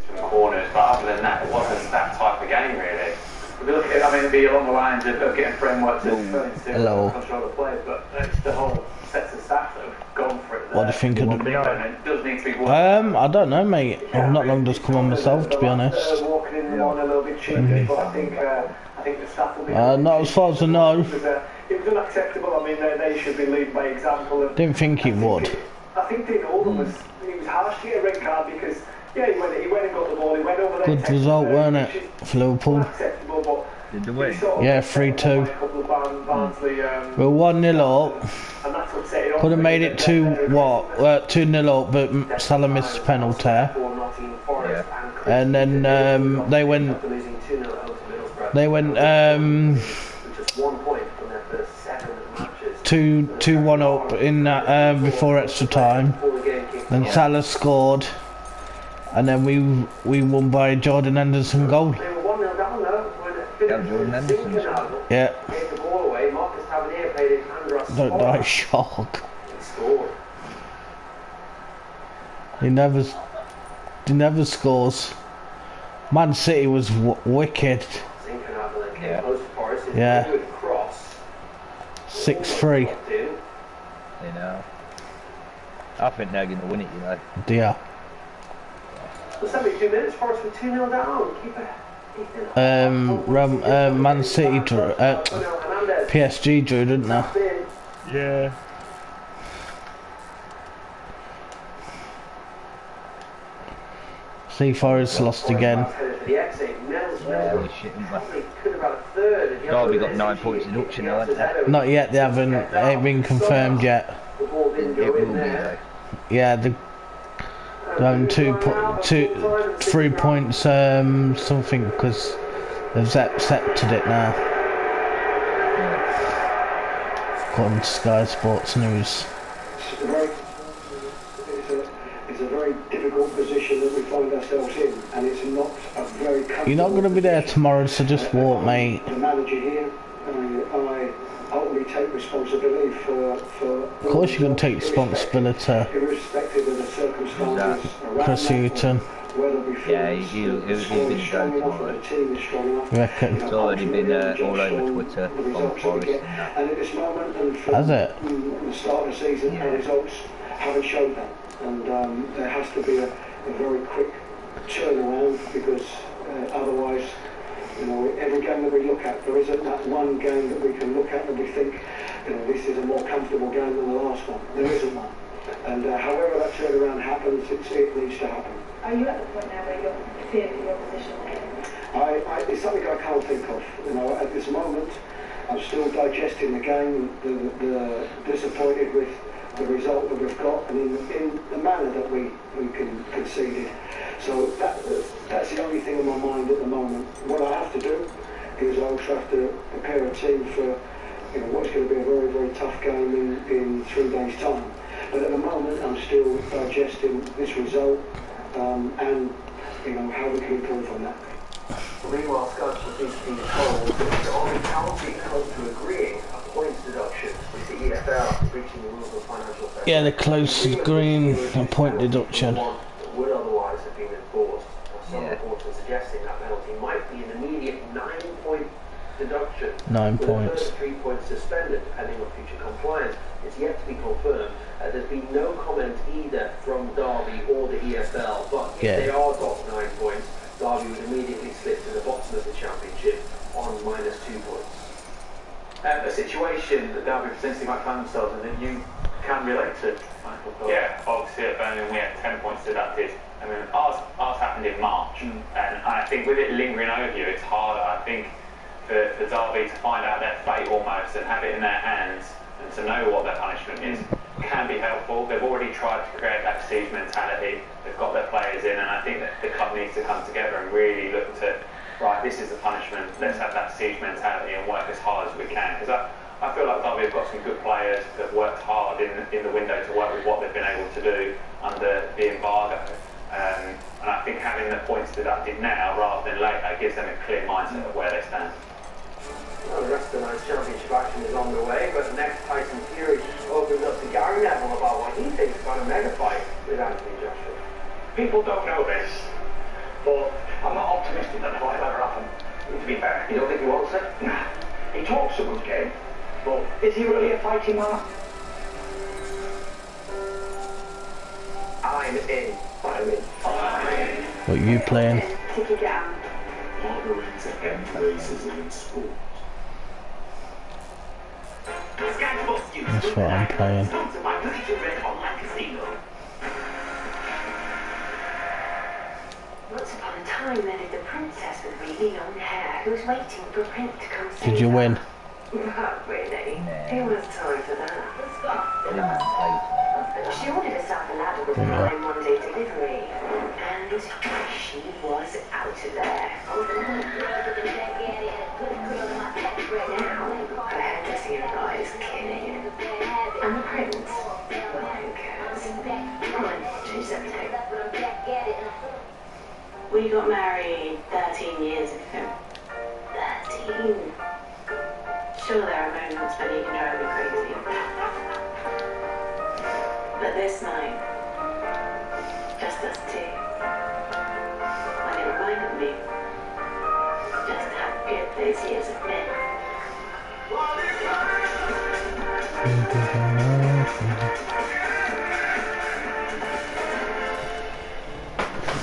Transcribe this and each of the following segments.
some corners, but other than that, it wasn't that type of game really. If you look at it, I mean, it'd be along the lines of getting framework to control the play, but it's the whole sets of staff that have gone for it. What do you think of it? It does need to be I don't know, mate. I've not long just come on myself, to be honest. Walking in on a little bit cheeky, but I think the staff will be. Not as far as I know. It was unacceptable. I mean, they should be leading by example. Didn't think it would. I think Dean Oldham was harsh to get a red card because he went and got the ball. He went over there. Good result, weren't it, for Liverpool? Acceptable, but did they win? Yeah, 3-2. We're 1-0 up. Could have made it 2-0 up, but Salah missed a penalty. Yeah. And then they went 2-1 up in that before extra time. Then Salah scored, and then we won by Jordan Henderson goal. Jordan Henderson. Yeah. Don't die shock. He never scores. Man City was wicked. Yeah. 6-3. You know. I think they're going to win it, you know. Yeah. 72 minutes for us with 2-0 down. Keep it. Man City drew, PSG drew, didn't they? Yeah. See, Forest lost again. Derby got 9 points deduction now, haven't they? Not yet, they haven't. It ain't been confirmed yet. It will be, though. Yeah, they're having 3 points something because they've accepted it now. According to Sky Sports News. It's a very difficult position that we find ourselves in, and it's not a very comfortable. You're not going to be there tomorrow, so just walk, mate. The manager here, I ultimately take responsibility for. Of course, you're going to take responsibility. Irrespective of the circumstances around Chris Hughton. Yeah, he'll be going tomorrow. You reckon? It's already been all over Twitter on Forest and that. And at this moment, and from Has it? the start of the season, our results haven't showed that. And there has to be a very quick turnaround because otherwise, you know, every game that we look at, there isn't that one game that we can look at and we think, you know, this is a more comfortable game than the last one. There isn't one. And however that turnaround happens, it needs to happen. Are you at the point now where you're feeling that your position there? It's something I can't think of. You know, at this moment, I'm still digesting the game, the disappointed with the result that we've got, and in the manner that we conceded. So that's the only thing in my mind at the moment. What I have to do is I also have to prepare a team for, you know, what's going to be a very, very tough game in 3 days' time. But at the moment, I'm still digesting this result and, you know, how we can improve on that. Meanwhile, Scott seems to be told that the only county close to agreeing a points deduction is the EFL breaching the rules of financial fair. Yeah, the close green and point deduction. Would otherwise have been enforced. Some reports are suggesting that penalty might be an immediate 9-point deduction. 9 points. 3 points suspended, depending on future compliance. It's yet to be confirmed. There's been no comment either from Derby or the EFL, but if they are got 9 points, Derby would immediately slip to the bottom of the championship on -2 points. A situation that Derby potentially might find themselves in that you can relate to, Michael. Yeah, obviously at Birmingham we had 10 points deducted. I mean, ours happened in March, and I think with it lingering over you, it's harder. I think for Derby to find out their fate almost and have it in their hands and to know what their punishment is can be helpful. They've already tried to create that siege mentality. They've got their players in, and I think that the club needs to come together and really look to, right, this is the punishment, let's have that siege mentality and work as hard as we can. Because I feel like Derby have got some good players that have worked hard in the window to work with what they've been able to do under the embargo. And I think having the points deducted now rather than later gives them a clear mindset of where they stand. Well, the rest of the night's championship action is on the way, but next Tyson Fury opens up to Gary Neville about what he thinks about a mega fight with Anthony Joshua. People don't know this, He doesn't know what ever happened. To be fair, you don't think he wants it? Nah. He talks a good game. But is he really a fighting man? I'm in. I'm in. What are you playing? Kick it down. Partnering to end racism in sport. That's what I'm playing. Once upon a time, there lived a princess with really long hair who was waiting for a prince to come save her. Did you win? Not really. Who has time for that? She ordered herself a ladder with a 9-1-day delivery, and she was out of there. Now, her hairdressing employer is killing it. And the prince, well, who cares? Come on, change everything. We got married 13 years ago. 13. Sure, there are moments when he can drive me crazy. But this night, just us two. When it reminded me just how good those years have been.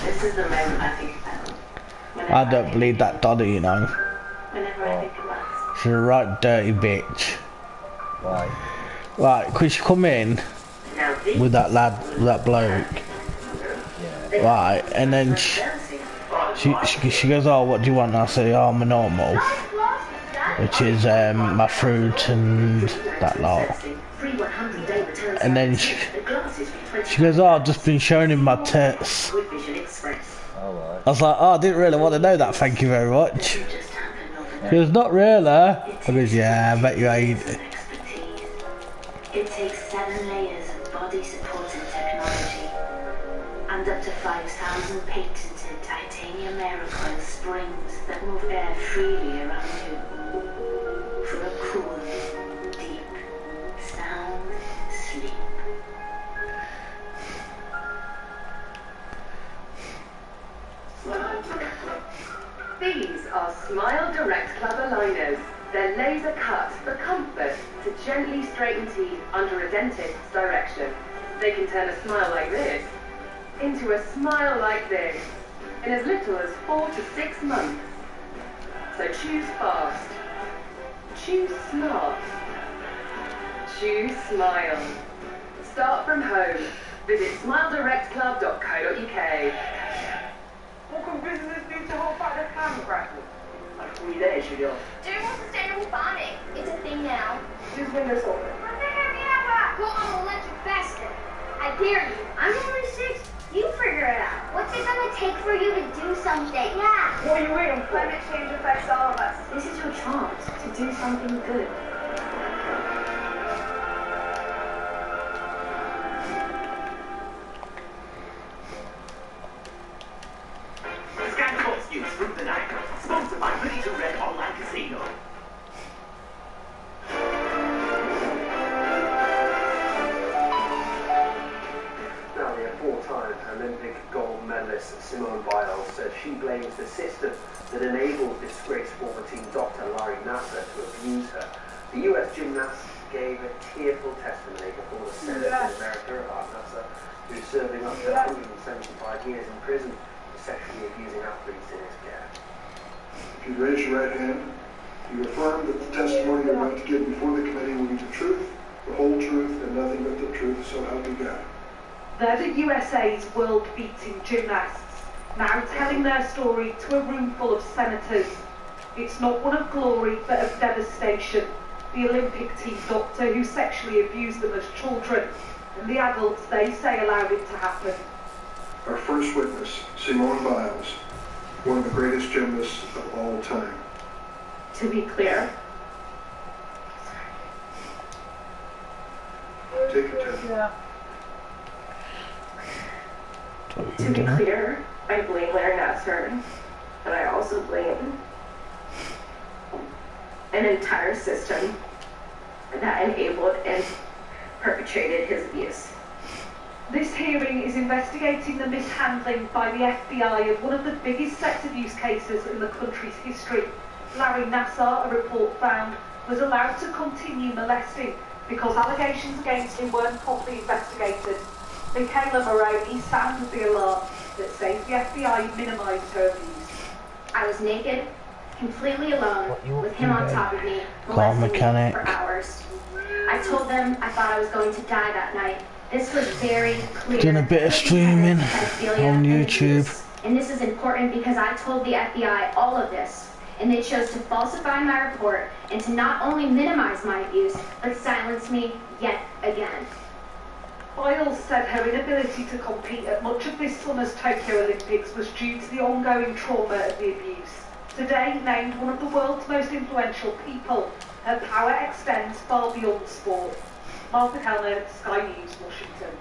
This is the moment I think about. I don't believe that Donna, you know. Whenever I think about us. She's a right dirty bitch. Why? Right, could she come in with that lad, with that bloke? Yeah. Right, and then she goes, oh, what do you want? And I say, oh, I'm a normal. Which is my fruit and that lot. And then she goes, oh, I've just been showing him my tits. Alright. I was like, oh, I didn't really want to know that, thank you very much. She goes, not really. I goes, yeah, I bet you ain't. It takes 7 layers of body supporting technology and up to 5,000 patented titanium aerocoil springs that move air freely around you for a cool, deep, sound sleep. These are Smile Direct Club aligners. They're laser cut for comfort to gently straighten teeth under a dentist's direction. They can turn a smile like this into a smile like this in as little as 4 to 6 months. So choose fast, choose smart, choose smile. Start from home. Visit smiledirectclub.co.uk. Welcome visitors need to hold back their camera crackle. Like 3 days, you know. During sustainable farming, it's a thing now. Use Windows open. Well, I'm electric faster. I dare you. I'm only 6. You figure it out. What's it gonna take for you to do something? Yeah. What are you waiting for? Climate change affects all of us. This is your chance to do something good. Through the night, sponsored by Ready to Red Online Casino. Now, the 4-time Olympic gold medalist Simone Biles says she blames the system that enabled disgraced former team Dr. Larry Nassar to abuse her. The US gymnast gave a tearful testimony before the Senate in America about Nassar, who's serving up to 175 years in prison for sexually abusing athletes in his care. If you raise your right hand, you affirm that the testimony you're about to give before the committee will be the truth, the whole truth, and nothing but the truth, so help you God. They're the USA's world-beating gymnasts, now telling their story to a room full of senators. It's not one of glory, but of devastation. The Olympic team doctor who sexually abused them as children, and the adults they say allowed it to happen. Our first witness, Simone Biles, one of the greatest gymnasts of all time. To be clear, Take your time. To be clear, I blame Larry Nassar, but I also blame an entire system that enabled and perpetrated his abuse. This hearing is investigating the mishandling by the FBI of one of the biggest sex abuse cases in the country's history. Larry Nassar, a report found, was allowed to continue molesting because allegations against him weren't properly investigated. Michaela Moroney sounded the alarm that says the FBI minimised her abuse. I was naked, completely alone, with him on top of me, Car molesting me mechanic. for hours. I told them I thought I was going to die that night. This was very clear. Doing a bit of streaming on YouTube. And this is important because I told the FBI all of this, and they chose to falsify my report and to not only minimize my abuse, but silence me yet again. Biles said her inability to compete at much of this summer's Tokyo Olympics was due to the ongoing trauma of the abuse. Today, named one of the world's most influential people, her power extends far beyond sport. Martha Kellner, Sky News, Washington.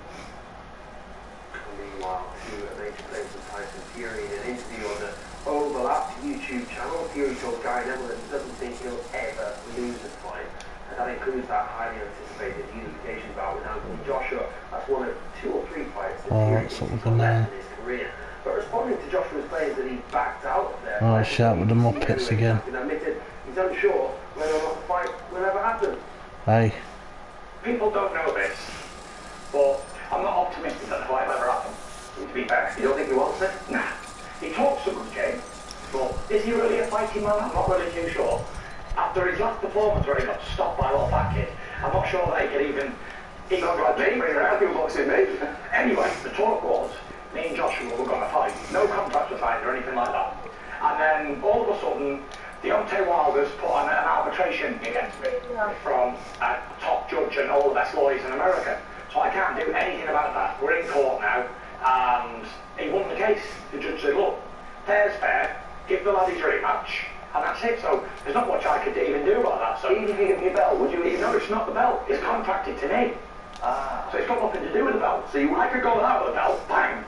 Meanwhile, two major claims of Tyson Fury in an interview on the overlapped YouTube channel. Fury told Guy Neville that he doesn't think he'll ever lose a fight. And that includes that highly anticipated unification bout with Anthony Joshua. That's one of 2 or 3 fights that Fury thinks he's left in his career. But responding to Joshua's claims that he backed out of there, shout with the Muppets again. Admitted he's unsure whether or not the fight will ever happen. Hey. People don't know this, but I'm not optimistic that the fight will ever happen. To be fair, You don't think he wants it? nah. He talks a good game, but is he really a fighting man? I'm not really too sure. After his last performance where he got stopped by a little fat kid, I'm not sure that he could even... He got Not like me, you're boxing me. Anyway, the talk was, me and Joshua were going to fight. No contract was signed or anything like that. And then, all of a sudden, Deontay Wilder's put on an arbitration against me from a top judge and all the best lawyers in America. So I can't do anything about that. We're in court now, and he won the case. The judge said, look, fair's fair, give the lad his rematch, and that's it. So there's not much I could even do about that. So Even if you give me a belt, would you even... no, it's not the belt. It's contracted to me. So it's got nothing to do with the belt. So I could go without the belt, bang.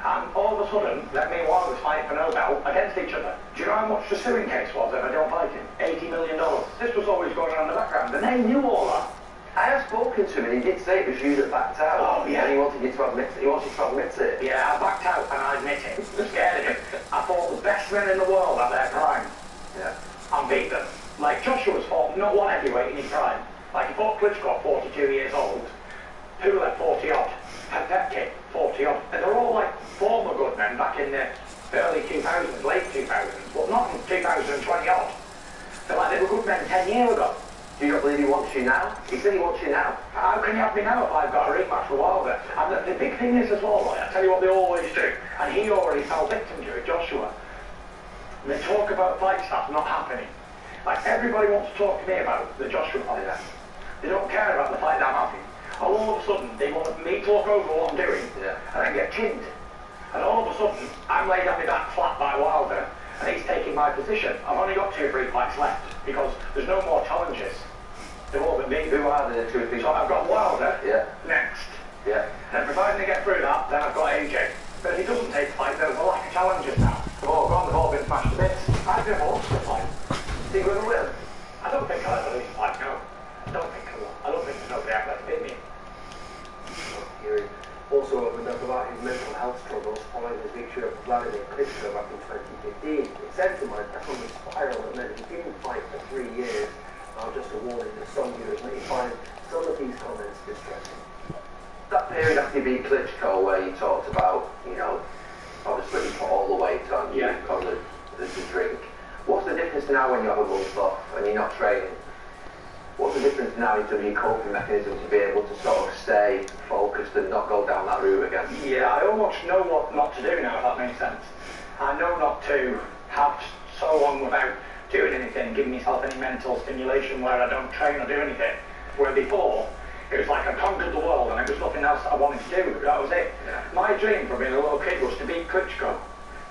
And all of a sudden, let me and Wilder's fight for no belt against each other. Do you know how much the suing case was if I don't fight him? $80 million. This was always going on in the background, and they knew all that. I have spoken to him and he did say it was you that backed out. Oh, yeah. And he wanted you to admit it. He wanted you to admit it. Yeah, I backed out and I admit it. I'm scared of him. I fought the best men in the world at their prime. Yeah. And beat them. Like Joshua's fought not one heavyweight in his prime. Like he fought Klitschko at 42 years old. Pulev 40 odd. Petke 40 odd. And they're all like former good men back in the early 2000s, late 2000s, but not in 2020 odd. They're like they were good men 10 years ago. Do you not believe he wants you now? He said he wants you now. How can you have me now if I've got a rematch with Wilder? And the big thing is as well, right, I tell you what they always do, and he already fell victim to it, Joshua. They talk about fights that's not happening. Like everybody wants to talk to me about the Joshua fight. Yeah. They don't care about the fight that I'm having. All of a sudden, they want me to talk over what I'm doing, and then get chinned. And all of a sudden, I'm laid on my back flat by Wilder, and he's taking my position. I've only got 2 or 3 fights left, because there's no more challenges. They've all been me. Who are the 2 or 3? So I've got Wilder next. Yeah. And providing they get through that, then I've got AJ. But if he doesn't take the fight, there's a lack of challenges now. They've all gone, they've all been smashed to bits. I think I've lost the fight. Is he going to win? I don't think I'll ever lose the fight, no. I don't think I will. I don't think there's nobody out there to beat me. Fury also opened up about his mental health struggles following his victory of Vladimir Klitschko back in 2015. It sent him on a downward spiral that meant he didn't fight for 3 years. Now just a warning that some viewers may find some of these comments distressing. That period after you beat Klitschko where you talked about, you know, obviously you put all the weight on you on the drink. What's the difference now when you have a month off and you're not training? What's the difference now in terms of your coping mechanism to be able to sort of stay focused and not go down that route again? Yeah, I almost know what not to do now, if that makes sense. I know not to have so long without doing anything, giving myself any mental stimulation where I don't train or do anything. Where before, it was like I conquered the world and there was nothing else I wanted to do. That was it. Yeah. My dream from being a little kid was to beat Klitschko.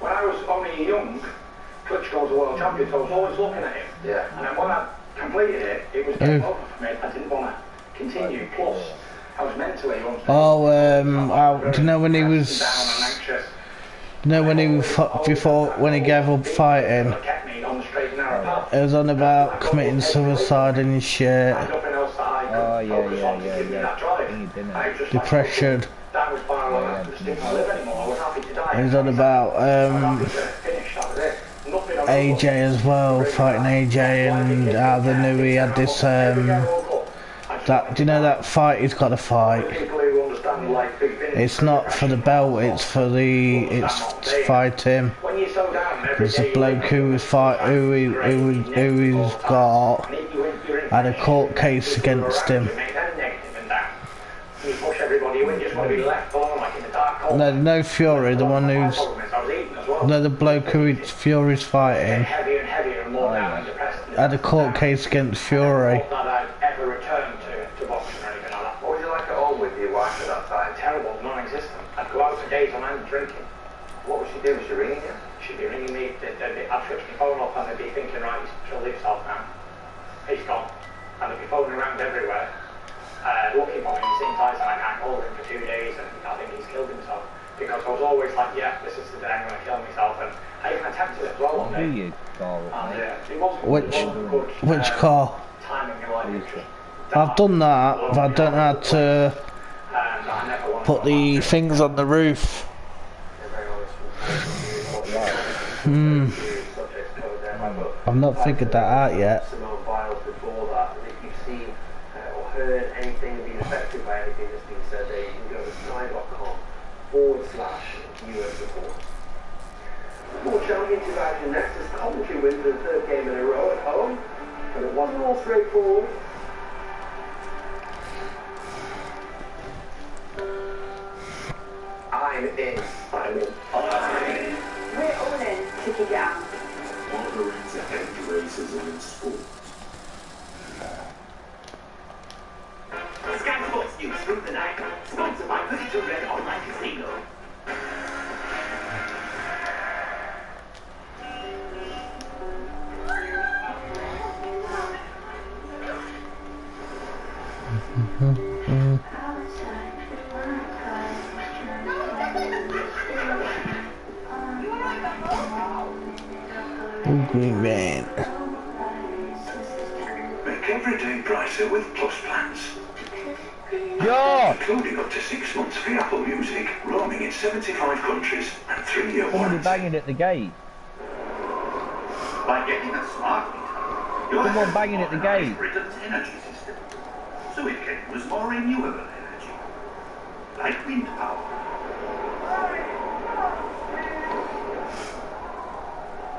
When I was only young, Klitschko was a world champion, so I was always looking at him. Yeah. And then when I completed it, it was game over for me. I didn't want to continue. Plus, I was mentally unstable. Do you know when he was... You know when he before when he gave up fighting, it was on about committing suicide and his shit. Oh yeah. Depression. That was If I live anymore, I was happy to die. He's on about Finish, that was it. Nothing on AJ as well, fighting AJ, and how they knew he had this that, do you know that fight he's got to fight? It's not for the belt, it's to fight him. There's a bloke who's got had a court case against him. No, Fury, the one who's... No, the bloke who Fury's fighting had a court case against Fury. Terrible, non-existent. I'd go out for days on end drinking. What would she do? Was she ringing you? She'd be ringing me, I'd switch my phone off and they'd be thinking, right, he's killed himself now. He's gone. And they'd be phoning around everywhere, looking for me. It seems like I can't call him for 2 days and I think he's killed himself. Because I was always like, yeah, this is the day I'm going to kill myself. And I even attempted it as well one day. It wasn't Which car? Timing like I've done that, but I don't know how to put the things on the roof. I've not figured that out yet. Before that, and if you've seen or heard anything and been affected by anything that's been said, there you can go to sky.com/US reports. More Championship action next as Coventry wins their third game in a row at home, but it wasn't all straightforward. I'm in. We're all in to kick it out. Partnering to end racism in sport. Sky Sports News through the night, sponsored by Put It to Red Online Casino. Green van. Make every day brighter with Plus plans. Yeah! Including up to 6 months free Apple Music, roaming in 75 countries, and 3-year Somebody warranty. banging at the gate. By getting a smart meter, Someone banging at the gate. Britain's energy system, so it can use more renewable energy, like wind power.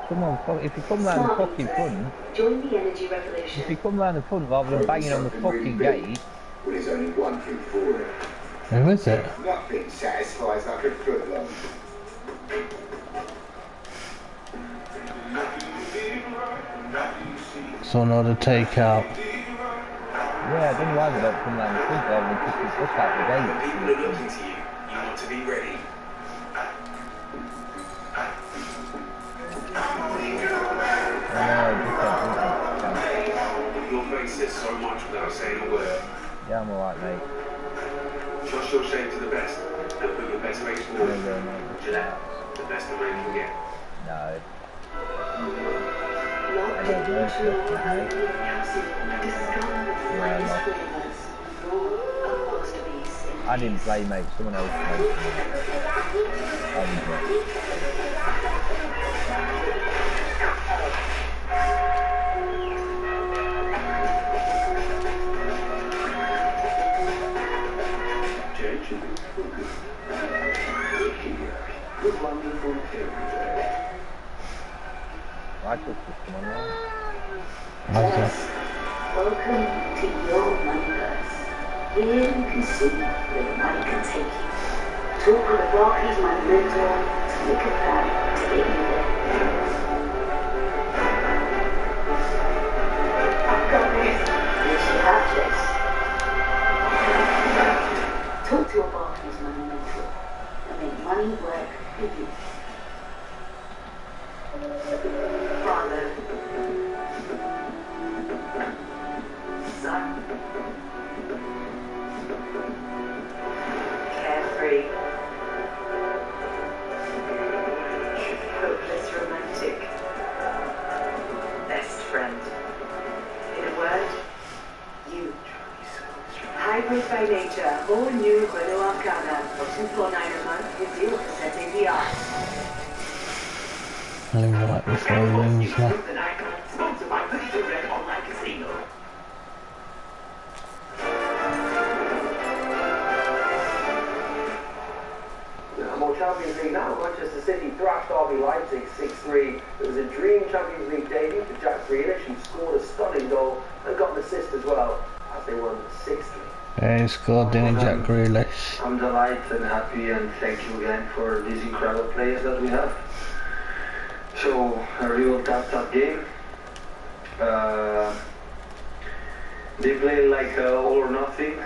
Someone, if you come round the fucking front, Join the energy revolution. if you come round the front rather than banging on the fucking gate. Well, there's only one thing for it. Who is it? Nothing satisfies like a footlong. Someone ought to take out. Yeah, I don't know why they don't come round the front rather than push the fuck out the gate. People are looking to you. You want to be ready. Your face says so much without saying a word. Yeah, I'm alright, mate. Trust your shape to the best and put your best face forward. Gillette, the best the brain can get. No. I didn't play, mate. Someone else played. I didn't play. I took this one now. Welcome to your moneyverse. Here you can see where the money can take you. Talk with a Barclays money mentor to make a plan to get you there. I've got this. Yes, you have this. Talk to a Barclays money mentor and make money work for you. Father. Son. Carefree. Hopeless romantic. Best friend. In a word, you. Hybrid by nature, all new Renault Arcana, up to $4.9 a month with Right before he rings me. More Champions League now. Manchester City thrashed RB Leipzig 6-3. It was a dream Champions League debut for Jack Grealish, who scored a stunning goal and got an assist as well as they won 6-3. Yeah, he scored, didn't he, Jack Grealish? I'm delighted and happy, and thank you again for these incredible players that we have. So, a real tough game. They play like all or nothing.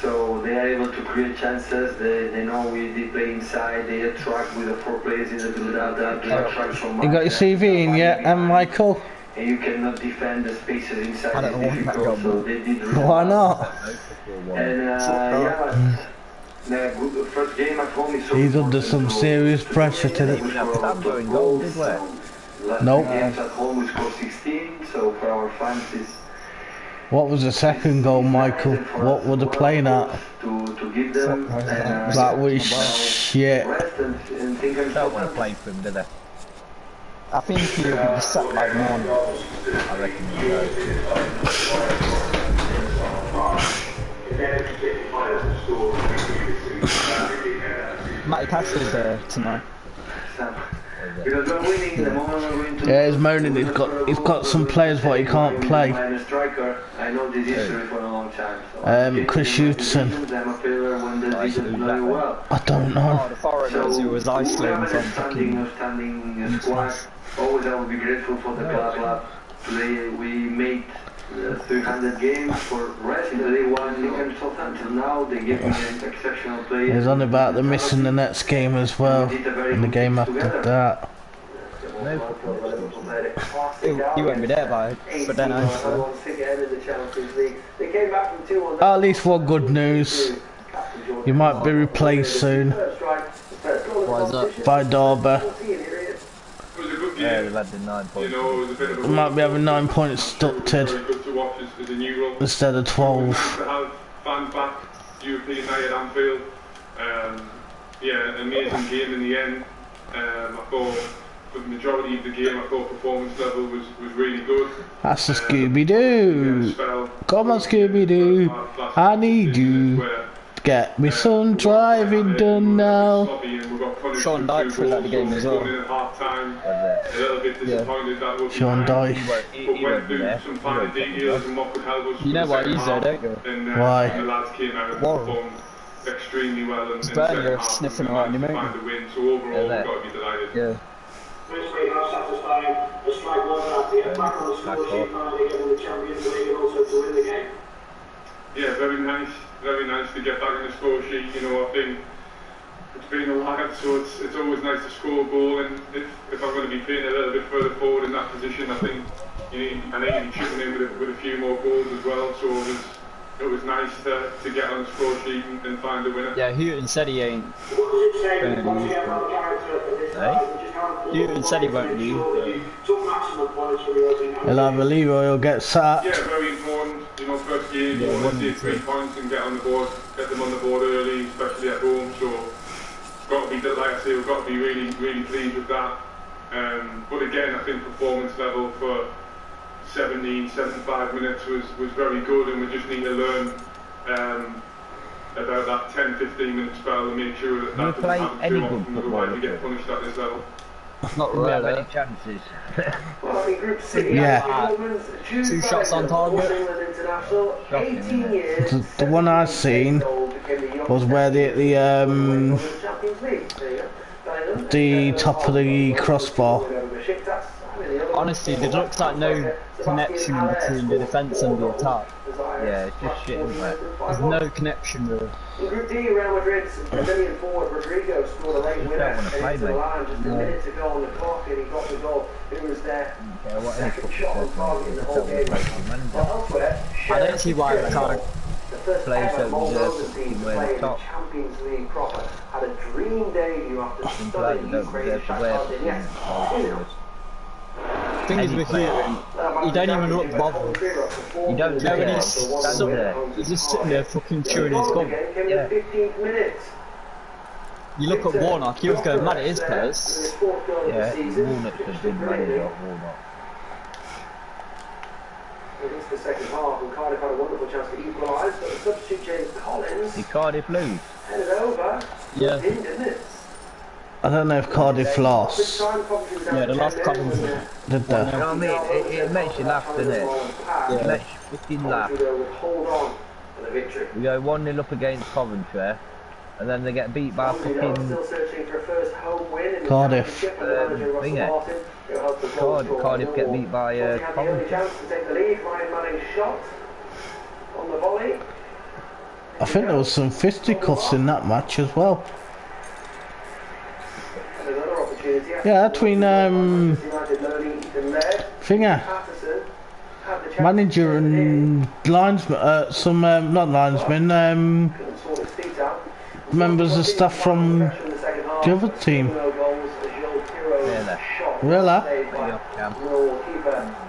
So they are able to create chances. They know they play inside. They attract with the 4 players in the build-up. They attract so much. You got your CV in yet, Michael? And you cannot defend the spaces inside. I don't know what that got, so they did really Why not? And the first game at home is so he's under some serious pressure today. Nope. Games at home we scored 16, so for our fans it's What was the second goal, Michael? What were they playing at? to give them That was shit. Don't want to play for him, do they? I think he'll be sat like one. I reckon he'll go. Matty Caster's there tonight. Because we're winning the moment we're going to. Yeah, he's moaning. He's got some players what he can't play. I'm a striker. I know this history for a long time. So Chris Hewson. I'm a player when the season very well. I don't know. Oh, the foreigners who was Iceland from fucking. Standing squad. Always I will be grateful for the club. Today we made 300 games for rest. They won until now. They give me an exceptional play. He's on about the missing the next game as well. And the game after that. He won't be there but then At least one good news. You might be replaced soon. Why is that? By Darby. Yeah, they've had the 9 points. We might be having 9 points deducted instead of 12. Fans back, European night at Anfield. Yeah, an amazing game in the end. I thought for the majority of the game, I thought performance level was really good. That's a Scooby-Doo. Come on, Scooby-Doo. I need you. Get me some driving done now. Sean Dyche threw that the game as well. Yeah. Sean Dyche. He won't be there. You know why he's there, don't you? Why? Warren. Extremely well and Burnley sniffing around him, find the win. So overall, we've got to be delighted. Yeah. Basically, how satisfying a strike was that to get back on the score sheet finally getting the Champions League and also to win the game. Yeah, very nice to get back on the score sheet. You know, I think it's been a while, so it's always nice to score a goal. And if I'm going to be playing a little bit further forward in that position, I think I need to be chipping in with a few more goals as well. So it was nice to get on the score sheet and find a winner. Yeah, Houghton said he ain't. Houghton said he won't leave. He'll either leave or he'll get sacked. Yeah, very important. You know, first game, you want to take 3 points and get on the board, get them on the board early, especially at home. So, got to be, like I say, we've got to be really pleased with that. But again, I think performance level for 75 minutes was very good, and we just need to learn about that 10-15 minute spell and make sure that doesn't happen too often, otherwise we get punished at this level. Not really many chances. Yeah. 2 shots on target. The one I seen was where the top of the crossbar. Honestly, there looks like no connection between the defence and the attack. Yeah, it's just shit, isn't it? There's no connection really. In Group D, Real Madrid's Brazilian forward Rodrigo scored a late winner into the line just a minute to go on the clock, and he got the goal. It was their second shot on target in the whole game. I don't see why I can't play so Moldovan deserve team to to wear play the in the top. Champions League proper had a dream debut after stunning Ukraine Shakhtar Donetsk. Thing is with Houghton, he don't even look bothered. You don't know when he's just sitting there fucking chewing his gum. Yeah. You look at Warnock, he was going mad at his players. Yeah, Warnock has been manager of Warnock. Into the second half, and Cardiff had a wonderful chance to equalise, but the substitute James Collins. Did Cardiff lose? Headed over. Yeah. Didn't it? I don't know if Cardiff lost. Yeah, the last Coventry. Did they? You know what I mean? It makes you laugh, doesn't it? Yeah. It makes you fucking laugh. Hold on for the victory. We go 1-0 up against Coventry, and then they get beat by fucking Cardiff. Cardiff get beat by Coventry. I think there was some fisticuffs in that match as well. Yeah, between manager and linesman, some not linesmen, members of staff from the other team. Really?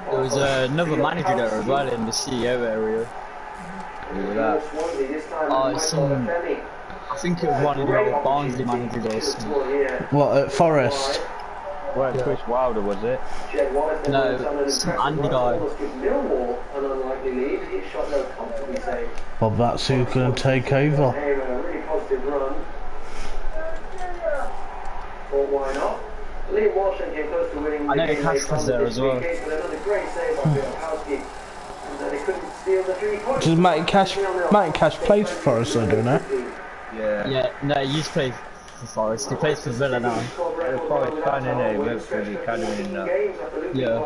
There was another manager there as well in the CEO area. I think it was one of the other Barnsley managers. What, at Forest? Well, Chris Wilder, was it? No, some Andy guy. Well, that's who's going to take over. I know Cash was there as well. Does Matty Cash plays for Forest, I don't know. Yeah, no, he used to play for Forest. He plays for Villa now. Forest fan, innit? He went through the academy and that. Yeah. I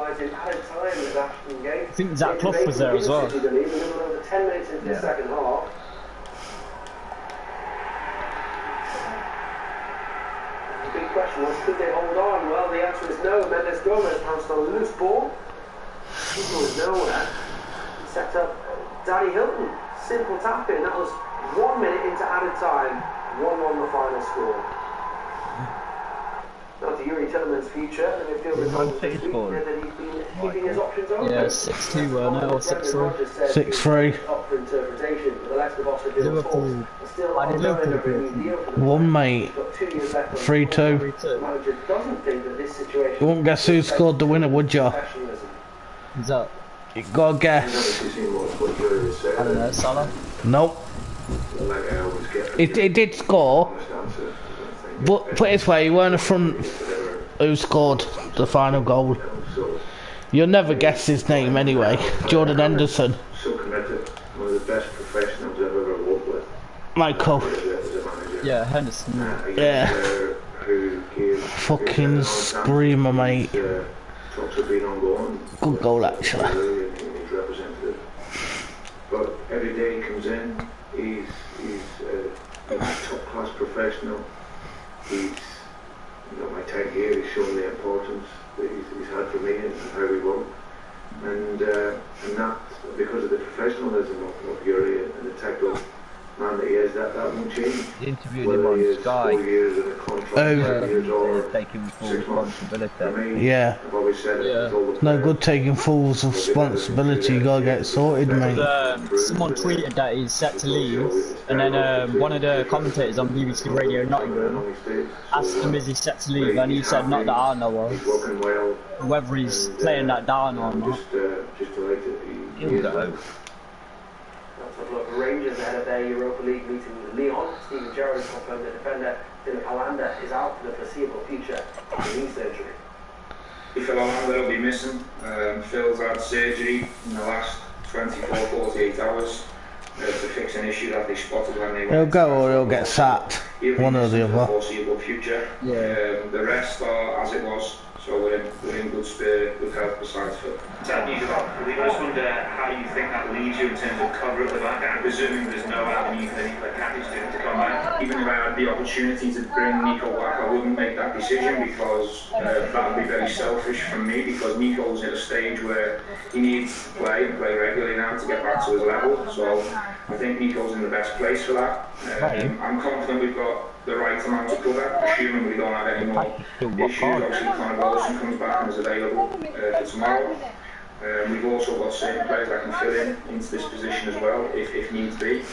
think Zach Clough was there as well. Yeah. The big question was, could they hold on? Well, the answer is no. Mendes Gomez pounced on a loose ball. He was nowhere. He set up Danny Hilton. Simple tapping. That was 1 minute into added time. 1-1 the final score. Now to Yuri Tillman's future, the midfielder that he's been keeping his options open. Yeah, 6-2 weren't it, or 6-3? 6-3. Up for interpretation, but the Leicester boss have been Liverpool. still I did Liverpool. 1 mate. 3-2. Manager doesn't think that this situation. You won't guess who scored the winner, would you? Who's that? You gotta guess. I don't know, Salah? Nope. It did score, but put it this way, he weren't a front who scored the final goal. You'll never guess his name anyway. Jordan Henderson. So committed, one of the best professionals I've ever worked with. Michael. Yeah, Henderson. Yeah. Fucking screamer, mate. Good goal, actually. But every day he comes in, he's a top-class professional. He's, my time here, he's shown the importance that he's had for me and how we work. And that, because of the professionalism of Yuri and the type of man that he is, that won't change. He interviewed him on Sky. 4 years in a contract, years or taking full responsibility. Yeah. I've always said it. No good taking full responsibility, you gotta get sorted, mate. Someone tweeted that he's set to leave, and then one of the commentators on BBC Radio Nottingham asked him is he set to leave, and he said not that I know of. Whether he's playing that down or not. He'll go. Look, Rangers ahead of their Europa League meeting with Lyon. Steven Gerrard has confirmed the defender Philip Hollander is out for the foreseeable future after knee surgery. Phil Hollander will be missing. Phil's had surgery in the last 24-48 hours to fix an issue that they spotted when they went. He'll go or he'll get sacked. One or the other. Foreseeable future. Yeah. The rest are as it was. So we're in good spirit, good health besides Phil. That news about, I just wonder how you think that leaves you in terms of cover at the back. I'm presuming there's no avenue for Nico Katic to come back. Even if I had the opportunity to bring Nico back, I wouldn't make that decision because that would be very selfish from me, because Nico's at a stage where he needs to play regularly now to get back to his level. So I think Nico's in the best place for that. I'm confident we've got the right amount to cover, assuming we don't have any more issues. Obviously, Conor Wilson comes back and is available for tomorrow. We've also got certain players that can fill into this position as well, if needs be.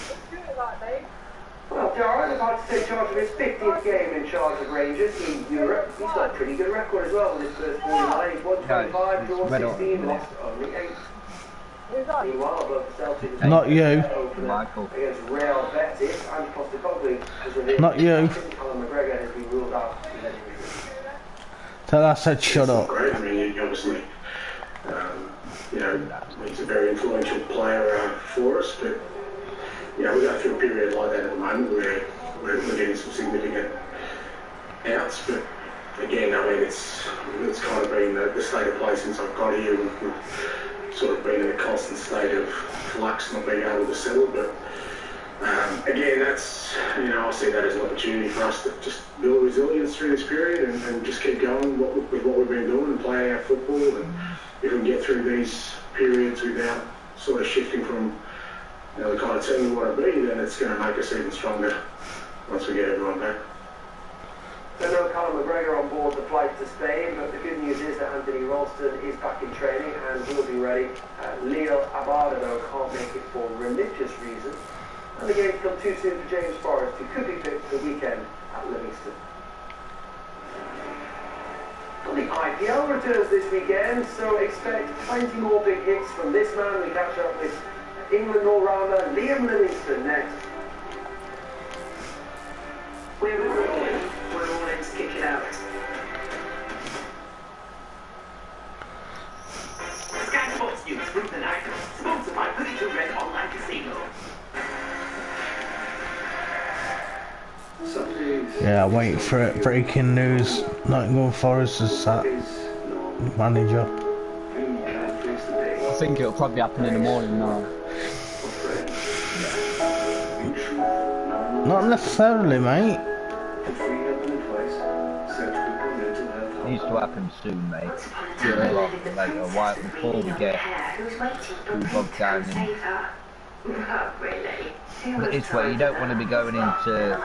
Well, Darren about to take charge of his 50th game in charge of Rangers in Europe. He's got a pretty good record as well with his first 49. He's 125, drawn 16, lost only 8. Meanwhile, both the Celtics Not you. Michael. Against Real Betis, and Postecoglou has revealed Not you. Callum McGregor has been ruled out with any reason. Tell I said shut up. Great. I mean, obviously, you know, he's a very influential player for us, but you know, we go through a period like that at the moment where we're getting some significant outs, but again, I mean, it's kind of been the state of play since I've got here. We've sort of been in a constant state of flux, not being able to settle, but again, that's, you know, I see that as an opportunity for us to just build resilience through this period and just keep going with what we've been doing and playing our football. And if we can get through these periods without sort of shifting from, you know, the kind of team we want to be, then it's going to make us even stronger once we get everyone back. So no Callum McGregor on board the flight to Spain, but the good news is that Anthony Ralston is back in training and will be ready. Leo Abada, though, can't make it for religious reasons. And the game's come too soon for James Forrest, who could be fit for the weekend at Livingston. Well, the IPL returns this weekend, so expect plenty more big hits from this man. We catch up with England all-rounder Liam Livingston next. We're all in to kick it out. Sky Sports News from the night, sponsored by 32 Red Online Casino. Yeah, waiting for it. Breaking news. Nottingham Forest is sacked manager. I think it'll probably happen in the morning now. Not necessarily, mate. Needs to happen soon, mate. Sooner rather than later, right before we get too bogged down in. But it's where you don't want to be going into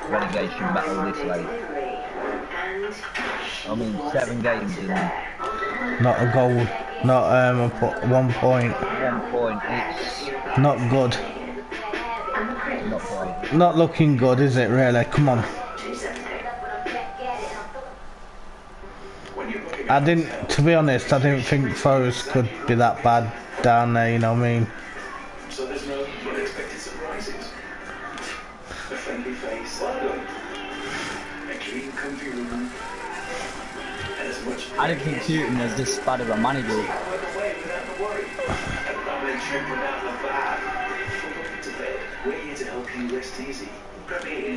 relegation battle this late. I mean, 7 games in. Not a goal. Not 1 point. 1 point. It's not good. Not great. Not looking good, is it? Really? Come on. I didn't. To be honest, I didn't think Forest could be that bad down there. You know what I mean? So there's no unexpected surprises. A friendly face, a clean, comfy room, and as much. I didn't think Newton was this bad of a manager.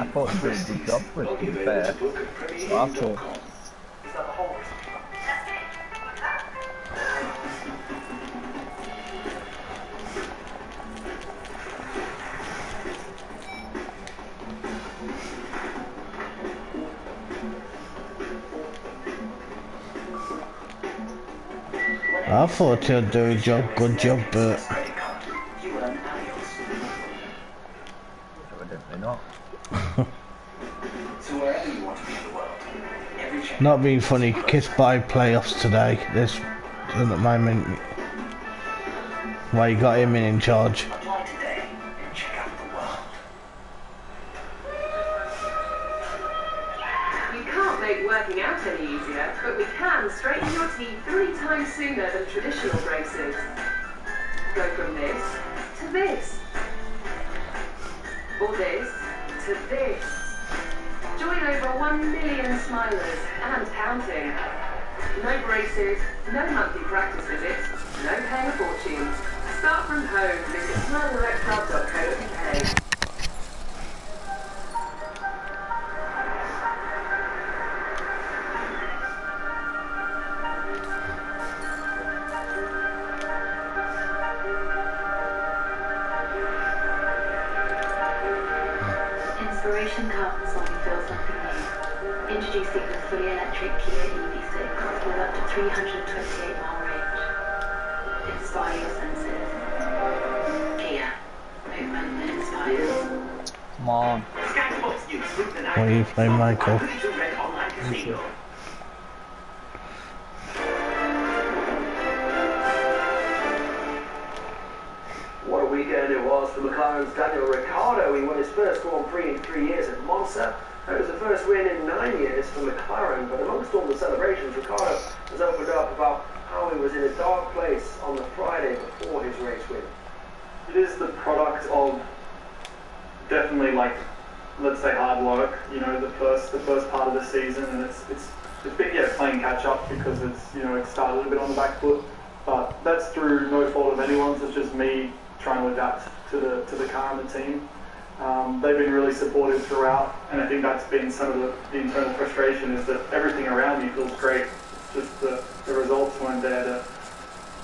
I thought he did a good job for it, to be fair. So I thought. I thought he'd do a good job, but evidently not. Not being funny, kissed by playoffs today. This at the moment, why you got him in charge. Working out any easier, but we can straighten your teeth 3 times sooner than traditional braces. Go from this to this, or this to this. Join over 1 million smilers and counting. No braces, no monthly practice visits, no paying a fortune. Start from home. Visit smiledirect.co.uk. Inspiration comes when we feel something new. Introducing the fully electric Kia EV6 with up to 328 mile range. Inspire your senses. Kia. Movement that inspires. Come on. What are you playing, Michael? What a weekend it was for McLaren's Daniel Ricciardo. Renault, he won his first Grand Prix in 3 years at Monza. It was the first win in 9 years for McLaren, but amongst all the celebrations, Ricciardo has opened up about how he was in a dark place on the Friday before his race win. It is the product of definitely, like, let's say, hard work. You know, the first part of the season, and it's been playing catch up because it started a bit on the back foot, but that's through no fault of anyone's. It's just me trying to adapt to the car and the team. They've been really supportive throughout, and I think that's been some of the internal frustration, is that everything around me feels great. It's just the results weren't there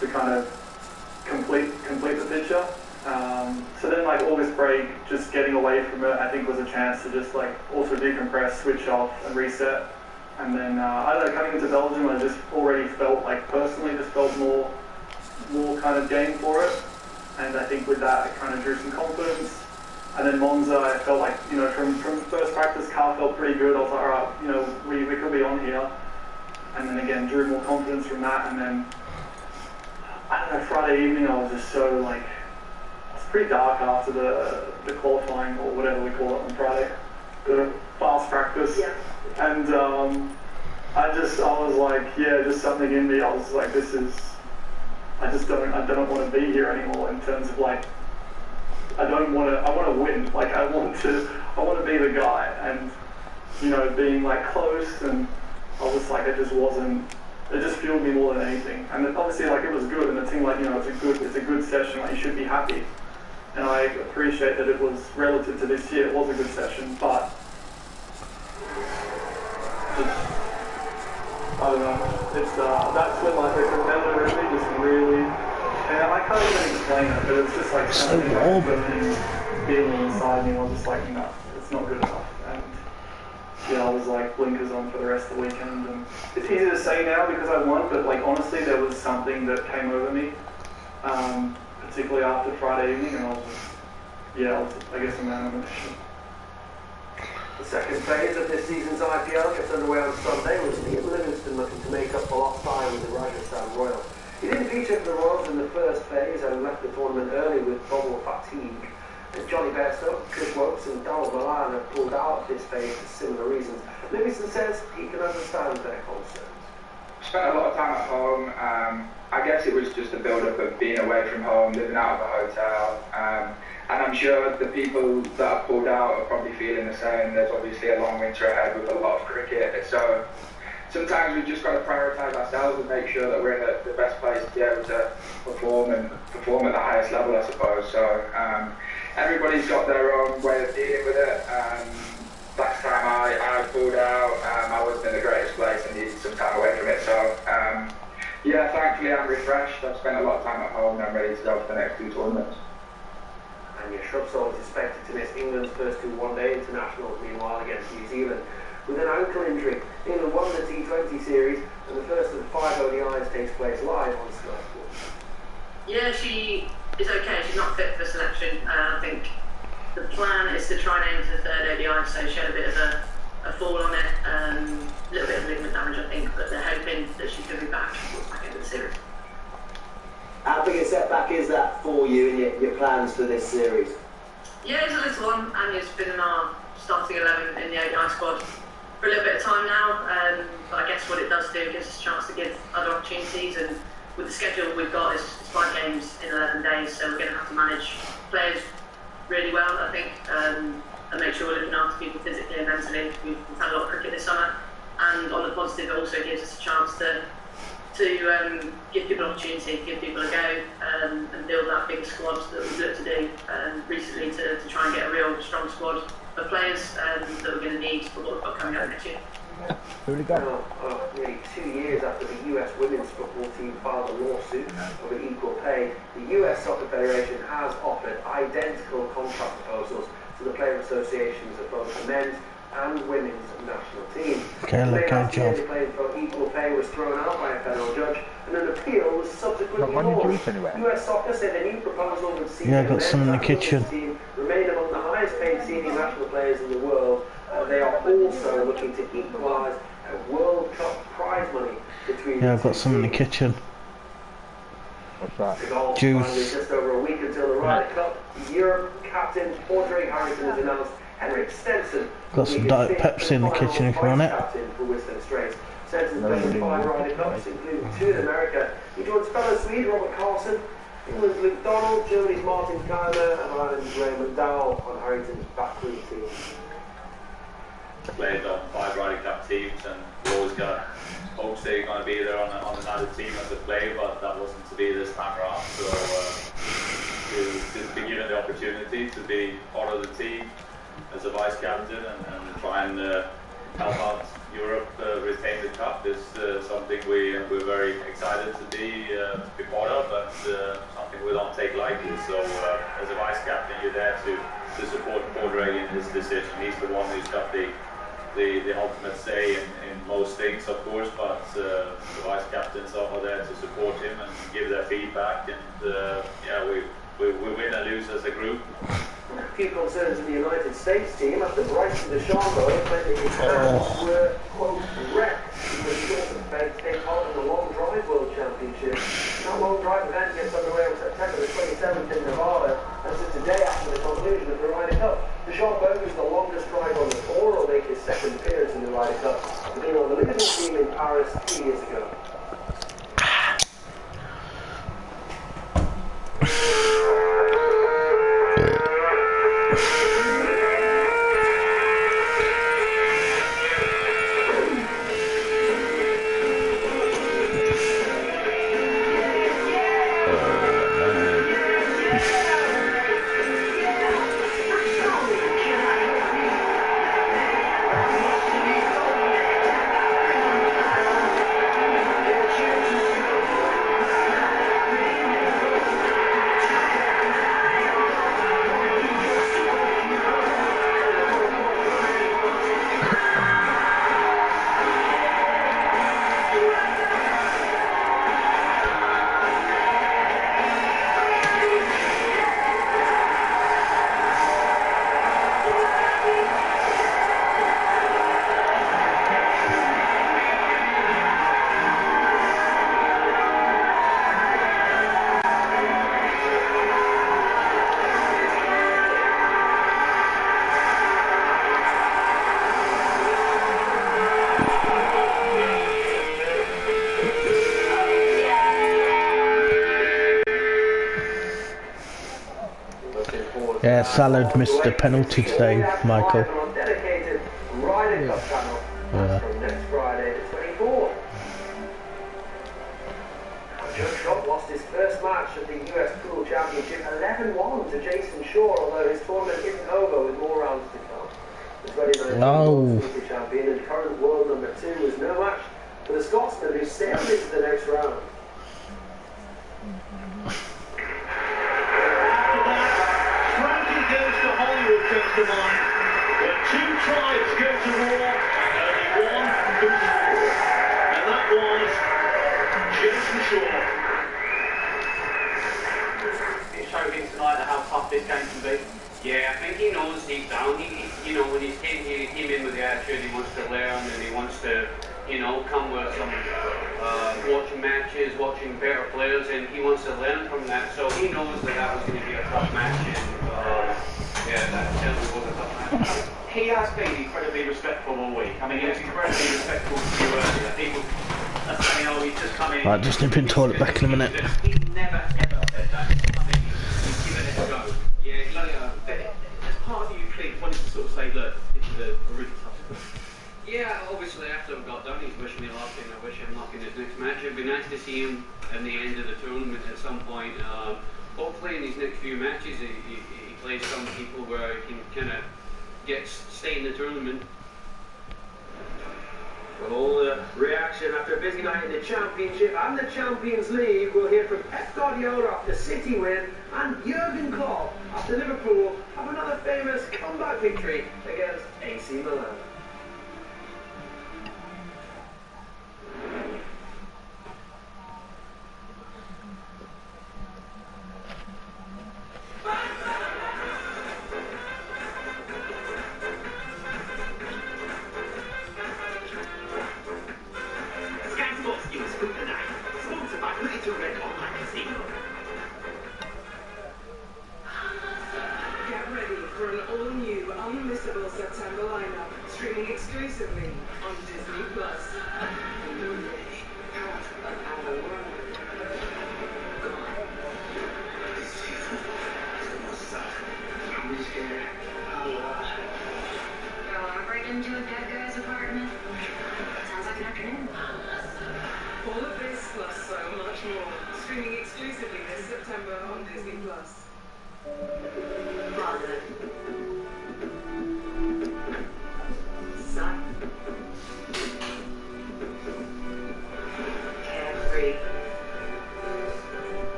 to kind of complete the picture. So then, like, August break, just getting away from it, I think was a chance to just like also decompress, switch off, and reset. And then I don't know, coming into Belgium, I just already felt like personally just felt more kind of game for it. And I think with that, I kind of drew some confidence. And then Monza, I felt like, you know, from first practice, car felt pretty good. I was like, all right, you know, we could be on here. And then again, drew more confidence from that. And then, I don't know, Friday evening, I was just so like, it's pretty dark after the qualifying, or whatever we call it on Friday, the fast practice. Yeah. And I was like, yeah, just something in me. I was like, I don't want to be here anymore, in terms of like, I want to win. Like, I want to be the guy, and, you know, being like close, and I was like, it just fueled me more than anything. And obviously, like, it was good, and it seemed like, you know, it's a good session, like, you should be happy. And I appreciate that it was, relative to this year, it was a good session, but I don't know, that's when, like, the competitor in me just really, and I can't even explain it, but it's just like something like burning feeling inside me. I was just like, no, it's not good enough. And yeah, I was like blinkers on for the rest of the weekend. And it's easy to say now because I won, but like honestly, there was something that came over me, particularly after Friday evening, and I was I guess a man on a mission. The second phase of this season's IPL gets underway on Sunday, with Steve Livingston looking to make up for lost time with the Rajasthan Royals. He didn't feature for the Royals in the first phase and left the tournament early with bubble fatigue. And Johnny Bairstow, Chris Wokes and Donald Milan have pulled out of this phase for similar reasons. Livingston says he can understand their concerns. Spent a lot of time at home. I guess it was just a build-up of being away from home, living out of a hotel. And I'm sure the people that have pulled out are probably feeling the same. There's obviously a long winter ahead with a lot of cricket. So sometimes we've just got to prioritise ourselves and make sure that we're in the best place to be able to perform at the highest level, I suppose. So everybody's got their own way of dealing with it. Last time I pulled out, I wasn't in the greatest place and needed some time away from it. So yeah, thankfully I'm refreshed. I've spent a lot of time at home and I'm ready to go for the next 2 tournaments. And your Shrubsole is expected to miss England's first 2 one-day internationals, meanwhile, against New Zealand, with an ankle injury. England won the T20 series, and the first of the 5 ODIs takes place live on Sky Sports. Yeah, she is okay. She's not fit for selection. I think the plan is to try and aim for the 3rd ODI, so she had a bit of a fall on it, a little bit of ligament damage, I think, but they're hoping that she's going to be back into the series. How big a setback is that for you and your plans for this series? Yeah, it's a little one. Anya's been in our starting 11 in the ODI squad for a little bit of time now, but I guess what it does do, it gives us a chance to give other opportunities, and with the schedule we've got, it's 5 games in 11 days, so we're going to have to manage players really well, I think, and make sure we're looking after people physically and mentally. We've had a lot of cricket this summer, and on the positive, it also gives us a chance to give people an opportunity, give people a go, and build that bigger squad that we've looked to do recently to try and get a real strong squad of players that we're going to need for what we've got coming up next year. Nearly 2 years after the US women's football team filed a lawsuit over equal pay, the US Soccer Federation has offered identical contract proposals to the player associations of both the men's and women's national team. Good job. Playing for equal pay was thrown out by a federal judge, and an appeal was subsequently launched. US Soccer said a new proposal would see I got some in the kitchen. Team remain among the highest paid senior national players in the world. They are also looking to equalise World Cup prize money between I've got some in the kitchen. What's that? Juice. Just over a week until the Ryder Cup Europe captain Audrey Harrington has announced Henrik Stenson. Got some Diet Pepsi in the kitchen if you want it. Captain for Whistling Straits. Stenson's done 5 Ryder Cups, including 2 in America. He joins fellow Swede Robert Carlson, England's Luke Donald, Germany's Martin Keimer, and Ireland's Ray McDowell on Harrington's backroom team. Played on 5 Ryder Cup teams, and we always got hopes they're going to be there on another team as a player, but that wasn't to be this time around. So to be given the opportunity to be part of the team as a vice captain and try and help out Europe retain the cup is something we're very excited to be part of, but something we don't take lightly. So as a vice captain, you're there to support Audrey in his decision. He's the one who's got the ultimate say in most things, of course, but the vice captains are there to support him and give their feedback. And yeah, we win and lose as a group. A few concerns in the United States team after Bryson DeChambeau claimed that his hands were, quote, wrecked because he wasn't begged to take part in the Long Drive World Championship. That Long Drive event gets underway on September the 27th in Nevada, and it's a day after the conclusion of the Ryder Cup. DeChambeau, who's the longest driver on the tour, will make his second appearance in the Ryder Cup, being on the Liverpool team in Paris 2 years ago. Yeah, Salad missed the penalty today, Michael. Dedicated Ryder Cup channel from next Friday the 24th. Joe Trump lost his first match of the US Pool Championship 11-1 to Jason Shaw, although his tournament isn't over with more rounds to come. The 2019 World Pool Champion and current world number 2 was no match for the Scotsman who sailed into the next round. Comes to mind. When 2 tribes go to war, only one goes to war. And that was Jason Shaw. It showed him tonight how tough this game can be. Yeah, I think he knows deep down. You know, when he came in with the attitude, he wants to learn and he wants to, you know, come with some watching matches, watching better players, and he wants to learn from that. So he knows that was going to be a tough match. And, yeah, that certainly was a tough match. He has been incredibly respectful all week. I mean, he was incredibly respectful to people are saying, oh, he's just come in. Right, just nip in toilet back in a minute. He never ever said that. I mean, he's given it a go. Yeah, as part of you, Clint, wanted to sort of say, look, this is a really tough. Yeah, obviously after I got done, he's wishing me luck, and I wish him luck in his next match. It'd be nice to see him at the end of the tournament at some point. Hopefully in his next few matches, he plays some people where he can kind of stay in the tournament. Well, all the reaction after a busy night in the Championship and the Champions League. We'll hear from Pep Guardiola after City win, and Jurgen Klopp after Liverpool have another famous comeback victory against AC Milan. All of this plus so much more. Streaming exclusively this September on Disney+. Father. Son. Carefree.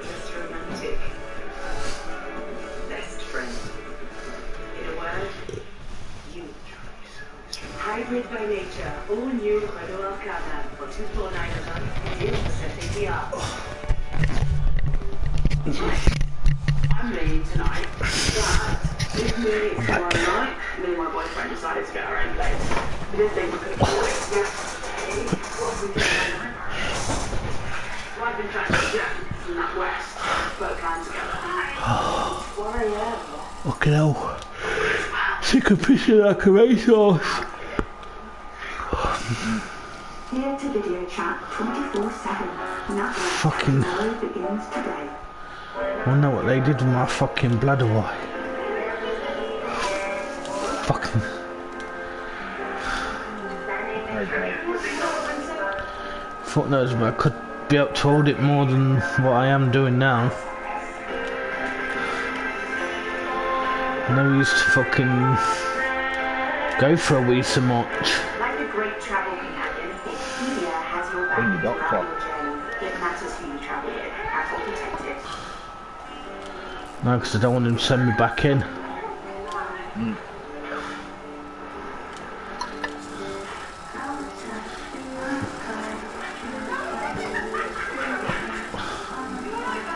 Just romantic. Best friend. In a word, you. Hybrid by nature. All new Renault Arcana for $249 a month. 0% APR. I'm leaving tonight, but if me tomorrow night, me and my boyfriend decided to get our own place. We didn't think we could afford it. So I've been trying to get from that west, both lines together. 1 a.m. Fucking hell. Sick of pissing like a racehorse. Here to video chat 24/7. Fucking. Begins today. I wonder what they did with my fucking bladder wire. Fucking. Fuck knows, but I could be able to hold it more than what I am doing now. No use to fucking go for a wee so much. Like a great travel companion, Expedia has your back throughout your journey. It matters who you travel with and what protected. No, because I don't want him to send me back in.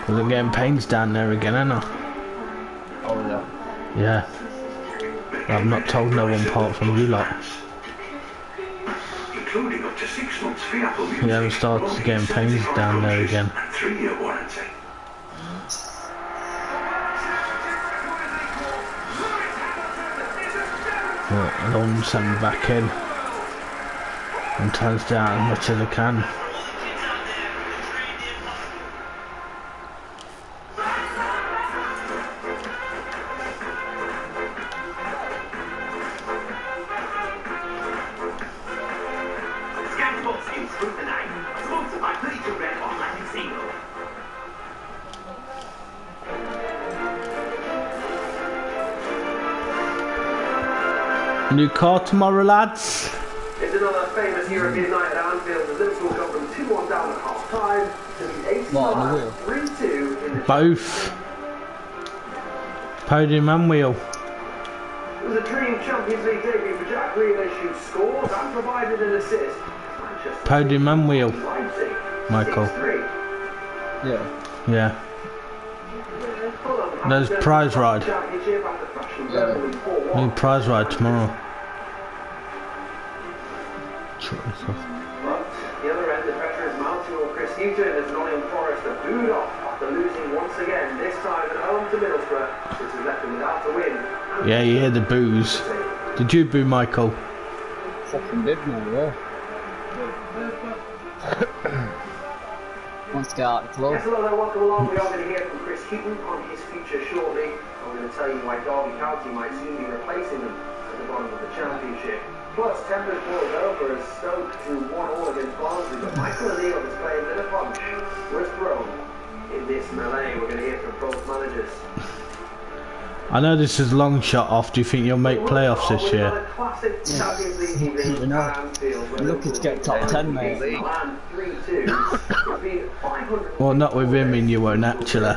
Well, I'm getting pains down there again, ain't I? Oh yeah. Yeah. I've not told no one apart from you lot. Including up to 6 months free Apple Music. Yeah, we started getting pains down there again. 3-year warranty. Well, I don't want to send me back in. I'm trying to stay out as much as I can. New car tomorrow, lads. It's another famous European night at Anfield as Liverpool come from 2-1 down at half time to beat AC Milan 3-2 in the Both. Podium and wheel. It was a dream Champions League debut for Jack Grealish, who scores and provided an assist. Podium and wheel. Leipzig, Michael. 6-3. Yeah. Yeah. There's prize ride. Championship after thrashing Burnley 4-1. New prize ride tomorrow. But the other end, the pressure is mounting on Chris Hughton as Nottingham Forest are booed off after losing once again, this time at home to Middlesbrough, which has left them without a win. Yeah, you hear the boos. Did you boo, Michael? Fucking did, man, yeah. Wants to get out of the club. Yes, hello there, welcome along. We are going to hear from Chris Hughton on his future shortly. I'm going to tell you why Derby County might soon be replacing them at the bottom of the Championship. Plus, tempers boiled over as Stoke drew 1-1 against Barnsley, but Michael O'Neill displayed a bit of punch. Where's Rome in this melee? We're going to hear from both managers. I know this is a long shot off. Do you think you'll make playoffs this year? I'm looking to get top 10, mate. Well, not with him, and you won't actually.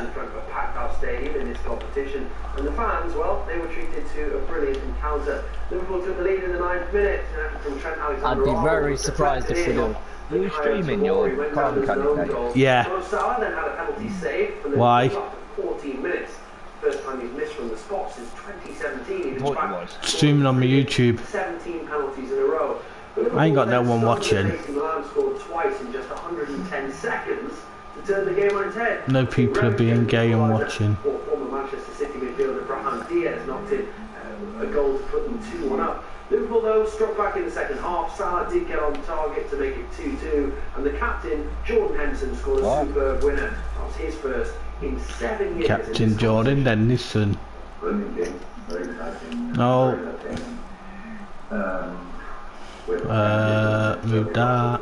In this competition, and the fans, well, they were treated to a brilliant encounter. Liverpool took the lead in the 9th minute from Trent Alexander. I'd be very surprised if we do. Are you streaming your carbon candidate? Yeah. Salah then had a penalty save for Why? After 14 minutes. First time he's missed from the spot since 2017. Streaming on my YouTube. 17 penalties in a row. I ain't got no one watching. Milan scored twice in just 110 seconds to turn the game on its head. No people are being gay and watching. Former Manchester City midfielder Brahim Diaz knocked in a goal to put them 2-1 up. Liverpool, though, struck back in the second half. Salah did get on target to make it 2-2, and the captain, Jordan Henderson, scored a superb winner. That was his first in 7 years. Captain Jordan Henderson. No. get me that.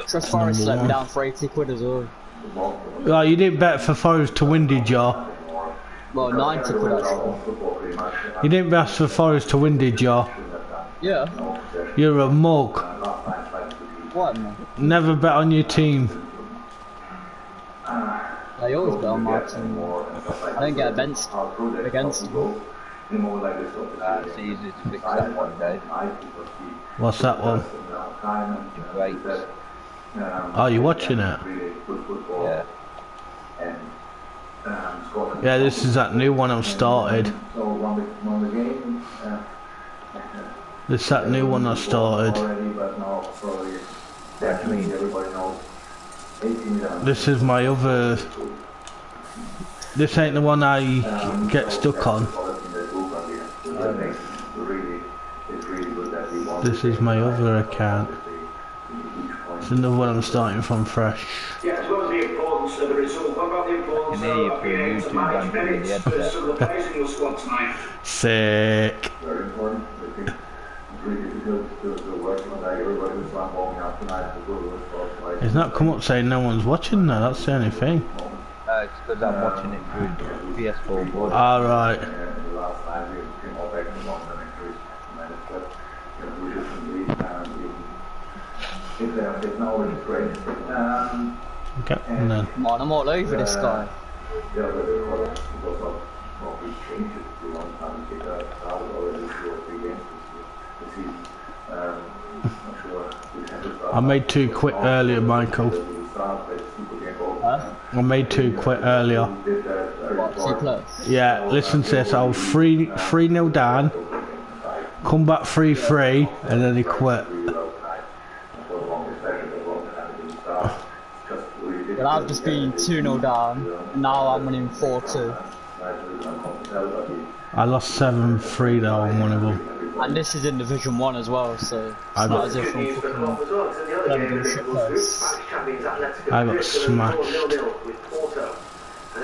Trust Forest let me down for 80 quid as well. Oh, you didn't bet for Forest to win, did you? Well, 90 quid actually. You didn't bet for Forest to win, did you? Yeah. You're a mug. What, man? Never bet on your team. I always bet on my team. I don't get against them. It's easy to fix that one, Dave. What's that one? Great. Oh, you watching it? Yeah. Yeah, this is that new one I've started. This is that new one I started. This is my other... This ain't the one I get stuck on. This is my other account. It's another one I'm starting from fresh. Yeah, as well as the importance of the result, what about the importance of being able to manage minutes for some of the players in your squad tonight? Sick. Very important. Really difficult to work on that. Everybody was warming up tonight. It's not come up saying no one's watching now, that's the only thing. It's because I'm watching it through PS4 Broadcast. Alright. Last time we came all back from London and increased minutes, but we just need if they have technology, it's great. Okay, and then. Come on, I'm all over this guy. Yeah, but because of we changed it to one time to get that out already 2 or 3 games this season. Not sure. I made 2 quit earlier, Michael. Huh? I made 2 quit earlier. What, C+? Yeah, listen to this, I was 3-0 down, come back 3-3, and then he quit. Well, I've just been 2-0 down, and now I'm winning 4-2. I lost 7-3 though on one of them. And this is in Division 1 as well, so it's not as if I'm fucking playing shit place. I got smashed. And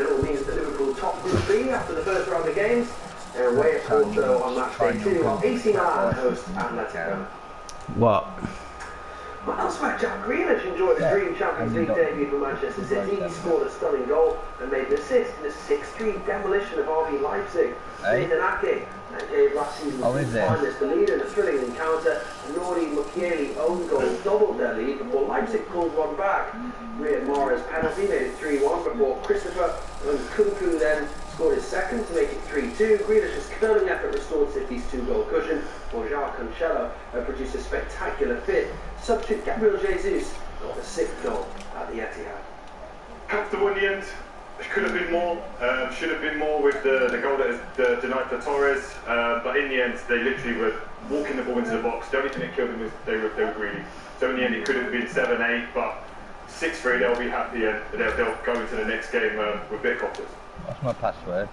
it all means that Liverpool top Group B after the first round of games. They're away at Porto on match day 2. AC Milan host Atletico. What? But elsewhere, Jack Grealish enjoyed his dream Champions League debut for Manchester City. He scored a stunning goal and made an assist in a 6-3 demolition of RB Leipzig. Nathan Ake gave last season's finest the lead in a thrilling encounter. Nori Mukiele own goal doubled their lead before Leipzig pulled one back. Riyad Mahrez penalty made it 3-1 before Christopher Nkunku then scored his second to make it 3-2. Grealish's curling effort restored City's 2-goal cushion, while João Cancelo produced a spectacular fit. Substitute Gabriel Jesus got the 6th goal at the Etihad. Comfortable in the end. It could have been more. Should have been more with the goal that is denied for Torres. But in the end, they literally were walking the ball into the box. The only thing that killed them was they were greedy. So in the end, it could have been 7-8, but 6-3, they'll be happy and they'll go into the next game with big confidence. That's my password.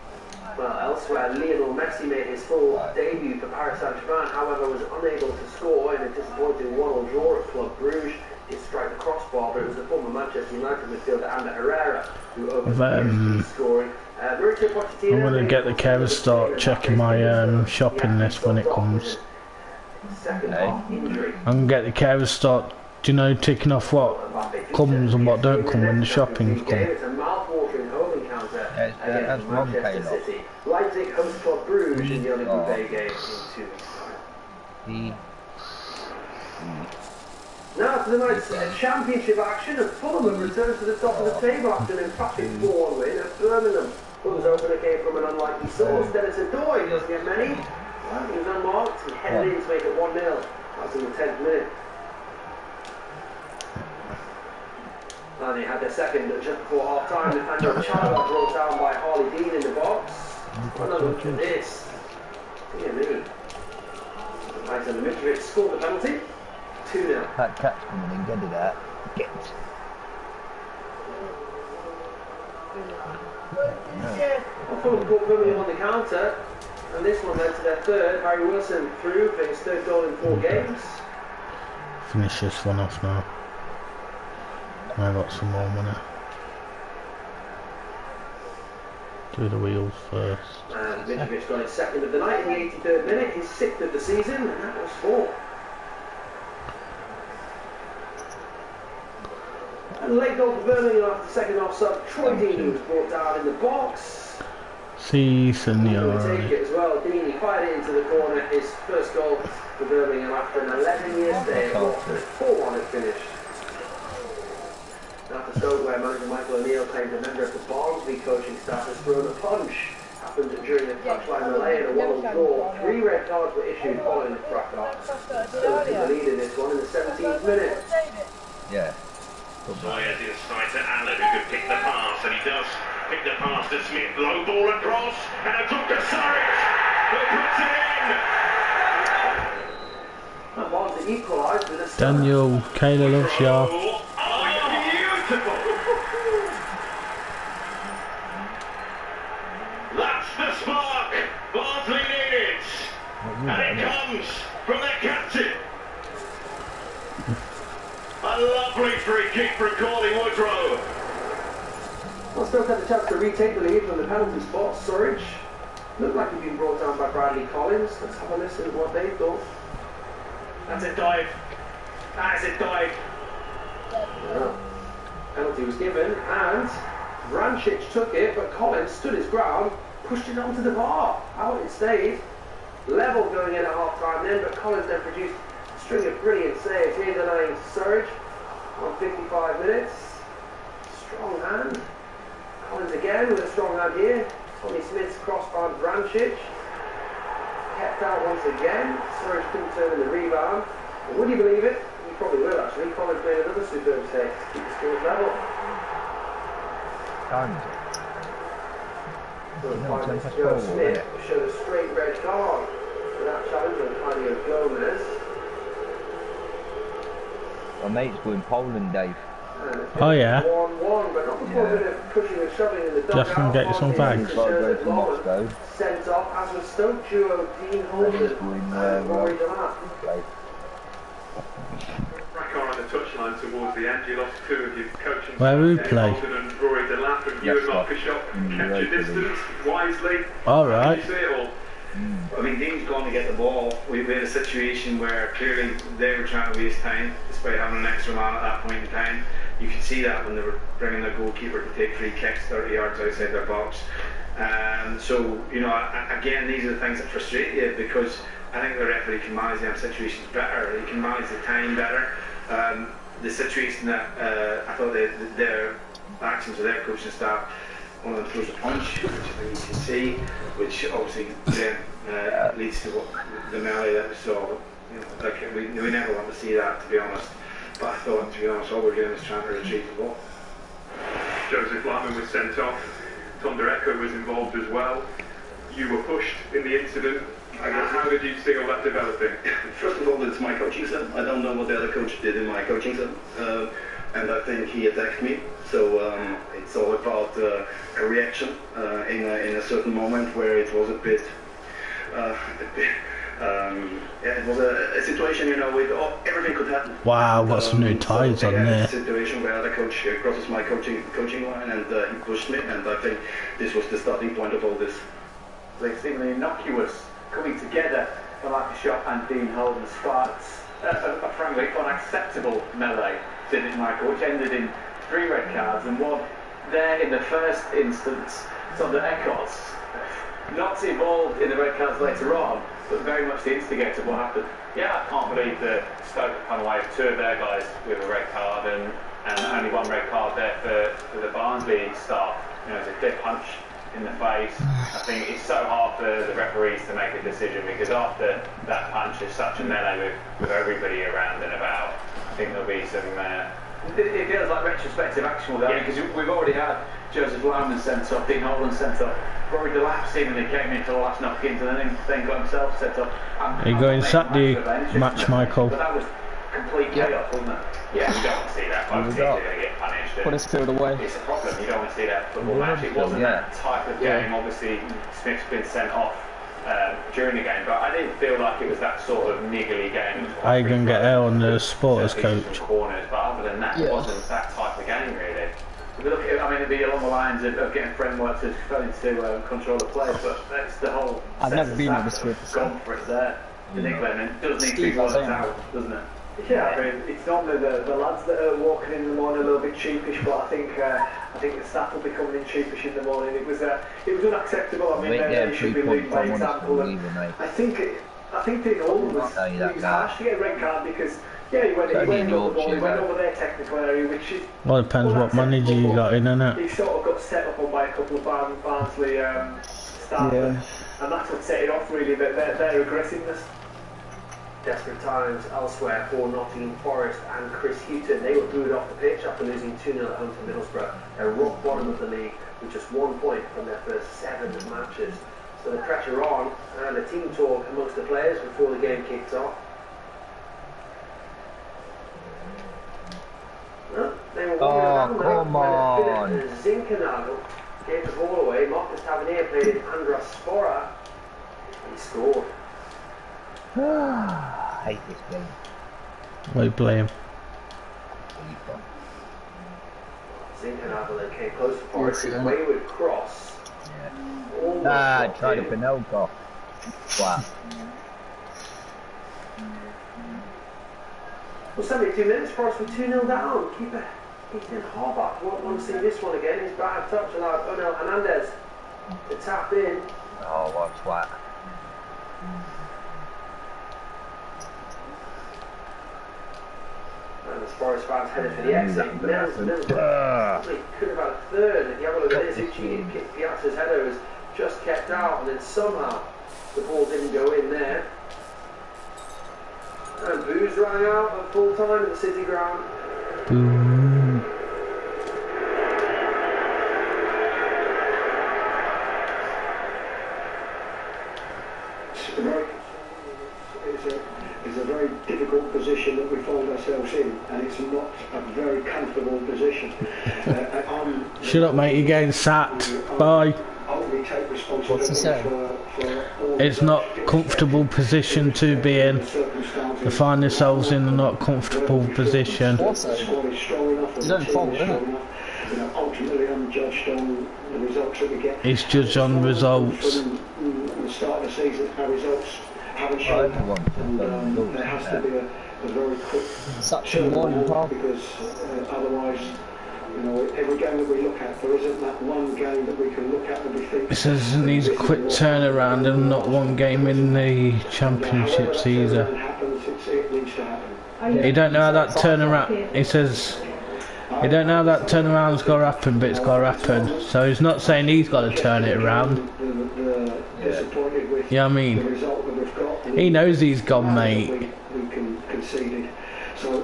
Well, elsewhere, Lionel Messi made his full debut for Paris Saint-Germain, however was unable to score in a disappointing 1-1 draw at Club Brugge. He struck the crossbar, but it was the former Manchester United midfielder Ander Herrera who opened scoring. I'm going to get the care and start checking my shopping list when it comes. I'm going to get the care and start, do you know, ticking off what comes and what don't come when the shopping's come. That's wrong, Kano. Leipzig host Club Brugge in the other Group A game in 2 weeks' time. Now to the night's championship action, and Fulham have returned to the top of the table after an emphatic 4-1 win at Birmingham. Fulham's opener came from an unlikely source. Dennis Adoy doesn't get many. Well, he was unmarked and headed in to make it 1-0. That's in the 10th minute. And they had their second just before half-time. Nathaniel Chalobah brought down by Harley Dean in the box. Another look at this. Dear me. Alexander Mitrovic scored the penalty. 2-0. That cat's coming in, get it out. Get it. Fulham caught Birmingham on the counter, and this one led to their third. Harry Wilson through for his 3rd goal in 4 games. Finish this one off now. I got some more money. Do the wheels first. And Mitrovic got his 2nd of the night in the 83rd minute, his 6th of the season, and that was 4. late goal for Birmingham after the second half sub. Troy Deeney was brought down in the box. Si, senor. Take it as well. Deeney fired it into the corner. His first goal for Birmingham after an 11-year stay at Watford. 4-1 had finished. After Stoke, where manager Michael O'Neill claimed a member of the Barnsley coaching staff has thrown a punch. Happened during a touchline melee and a one-on draw. 3 red cards were issued following the fracas. Stoke took the lead in this one in the 17th minute. Yeah. Moyes inside to Allen, who could pick the pass, and he does pick the pass to Smith. Low ball across, and a drop to Surridge, who puts it in. That was the equaliser with a Daniel, Kayla loves ya. Beautiful. That's the spark Barnsley needed, and it comes from their captain. A lovely free kick from Corley Woodrow. Well, Stoke had the chance to retake the lead from the penalty spot. Surridge looked like he'd been brought down by Bradley Collins. Let's have a listen to what they thought. That's a dive. That is a dive. Yeah. Penalty was given, and Vrancic took it, but Collins stood his ground, pushed it onto the bar. Out it stayed. Level going in at half-time then, but Collins then produced a string of brilliant saves. Here's denying Surridge on 55 minutes. Strong hand. Collins again with a strong hand here. Tommy Smith's crossbar Vrancic. Kept out once again. Surridge couldn't turn in the rebound. And would you believe it? You probably will actually. Collins made another superb save to keep the scores level. Joe Smith showed a straight red card for that challenge on Claudio Gomez. My mate's going Poland, Dave. Oh yeah. 1-1, but not before a bit of pushing and shoving in the dugout. Jeff can get you some fags. Sent off as was Stoke duo Dean Holden and Rory Delap. Back on the touchline towards the end, you lost 2 of your coaching. Where we play? Holden and Rory Delap, and you and Mark Bishop kept your distance wisely. Alright. Did you see it all? I mean, Dean's gone to get the ball. We had a situation where clearly they were trying to waste time, despite having an extra man at that point in time. You could see that when they were bringing their goalkeeper to take free kicks 30 yards outside their box. So, you know, again, these are the things that frustrate you, because I think the referee can manage them situations better. He can manage the time better. The situation that I thought their actions of their coaching staff, one of them throws a punch, which I think you can see, which obviously then leads to what the melee that we saw. You know, like we never want to see that, to be honest. But I thought, to be honest, all we're doing is trying to retrieve the ball. Joseph Lyman was sent off. Tom Dereco was involved as well. You were pushed in the incident. How did you see all that developing? First of all, it's my coaching son. I don't know what the other coach did in my coaching son. And I think he attacked me. So it's all about a reaction in a certain moment where it was a bit it was a situation, you know, with everything could happen. Wow, got some new ties on there. A situation where the coach crosses my coaching line, and he pushed me, and I think this was the starting point of all this. Like seemingly innocuous coming together for Mark Bishop and Dean Holden sparks a frankly unacceptable melee, didn't it, Michael, which ended in 3 red cards and one there in the first instance. Sander Eckhots not involved in the red cards later on, but very much the instigator of what happened. Yeah, I can't believe that Stoke have come away with 2 of their guys with a red card and only 1 red card there for the Barnsley staff. You know, it's a dead punch in the face. I think it's so hard for the referees to make a decision, because after that punch there's such a melee with everybody around and about. I think there'll be some... It feels like retrospective action with that, because we've already had Joseph Lyman sent off, Dean Holden sent off, Rory Delap seemingly came into the last knock-ins and then got himself sent off. Are you going Saturday match, Michael? But that was complete chaos, wasn't it? Yeah, you don't want to see that. Both teams are going to get punished. Put us through the way. It's a problem. You don't want to see that football match. It wasn't that type of game. Obviously, Smith's been sent off during the game, but I didn't feel like it was that sort of niggly game. I can get out on the supporters coach. Corners, but other than that, it wasn't that type of game, really. I mean, it'd be along the lines of getting framework to control the play, but that's the whole. I've never been at this with. Gone for it there. The niggling, and it does need to be worked out, doesn't it? Yeah, I mean, it's normally the lads that are walking in the morning a little bit cheapish, but I think the staff will be coming in cheapish in the morning. It was unacceptable. I mean, they should be leading by example. And I think Dean Oldham was harsh to get a red card because he went over the ball, he went over their technical area, which is. Well, depends what manager you got in, innit? He sort of got set up on by a couple of Barnsley staff, and that's what set it off really. Their aggressiveness. Desperate times elsewhere for Nottingham Forest and Chris Hughton. They were booed off the pitch after losing 2-0 at home to Middlesbrough. They're rock bottom of the league with just 1 point from their first 7 matches. So the pressure on, and the team talk amongst the players before the game kicks off. Well, they were come on! Zinkernagel gave the ball away. Marcus Tavernier played in Andras Spora. He scored. I hate this game. Why blame? Zinkernagel then came close to Forest with a wayward cross. Tried a Pinocchio. Wow. Well, 72 minutes, Forest with 2-0 down. Keeper Ethan Harbaugh won't want to see this one again. His bad touch allowed Onel Hernandez to tap in. Oh, what a twat. And as Forest fans headed for the exit, Nelson could have had a third. If you have a look at this, Uchi kicked Piazza's header was just kept out, and then somehow the ball didn't go in there. And boos rang out at full time at the City Ground. It's a very difficult position that we find ourselves in, and it's not a very comfortable position. Shut up, mate, you're getting sacked. Bye. What's he saying? It's not a comfortable position to be in. They find themselves in a not comfortable position. It's don't fault, isn't it? Ultimately, I'm judged on the results that we get. It's judged on results. From the start of the season, our results haven't shown up, and there has to be a very quick turnaround because otherwise, you know, every game that we look at, there isn't that one game that we can look at and we think. It says it needs a quick turnaround and not one game in the championships either. You don't know how that turnaround. He says you don't know how that turnaround's got to happen, but it's got to happen. So he's not saying he's got to turn it around. You know what I mean? He knows he's gone, mate. We conceded. So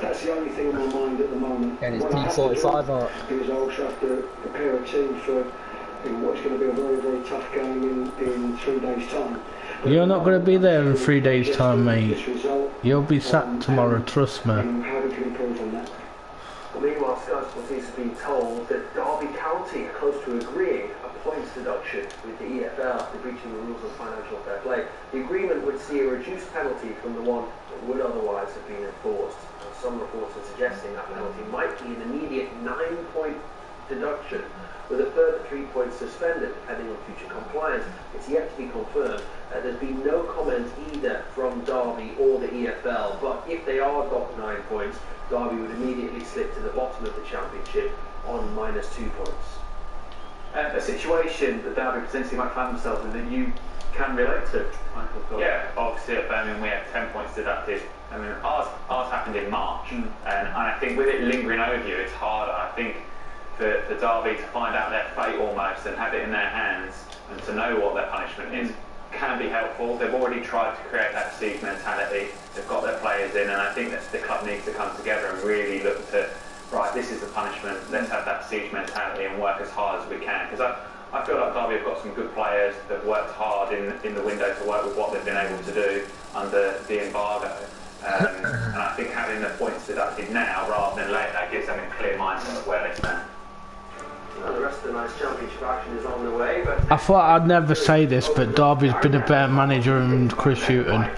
that's the only thing on my mind at the moment. And it's P45 art. Because I also have to prepare a team for what's going to be a very, very tough game in 3 days' time. You're not going to be there in 3 days' time, mate. You'll be sacked tomorrow, trust me. How we can improve on that. Well, meanwhile, Sky Sports is being told that Derby County are close to agreeing a points deduction with the EFL after breaching the rules of financial fair play. The agreement would see a reduced penalty from the one that would otherwise have been enforced. Some reports are suggesting that penalty might be an immediate 9-point deduction, with a further 3 points suspended, depending on future compliance. It's yet to be confirmed. There's been no comment either from Derby or the EFL, but if they are got 9 points, Derby would immediately slip to the bottom of the championship on -2 points. A situation that Derby potentially might find themselves in that you can relate to, Michael. Yeah, obviously at Birmingham we have 10 points deducted. I mean, ours happened in March, and I think with it lingering over you, it's harder. I think for Derby to find out their fate almost and have it in their hands and to know what their punishment is can be helpful. They've already tried to create that siege mentality. They've got their players in, and I think that the club needs to come together and really look to, right, this is the punishment, let's have that siege mentality and work as hard as we can. Because I feel like Derby have got some good players that have worked hard in the window to work with what they've been able to do under the embargo. And I think having the points deducted now rather than later gives them a clear mindset of where they stand. Well, the rest of the night's championship action is on the way, but I thought I'd never say this, but Derby's been a better manager than Chris Hughton.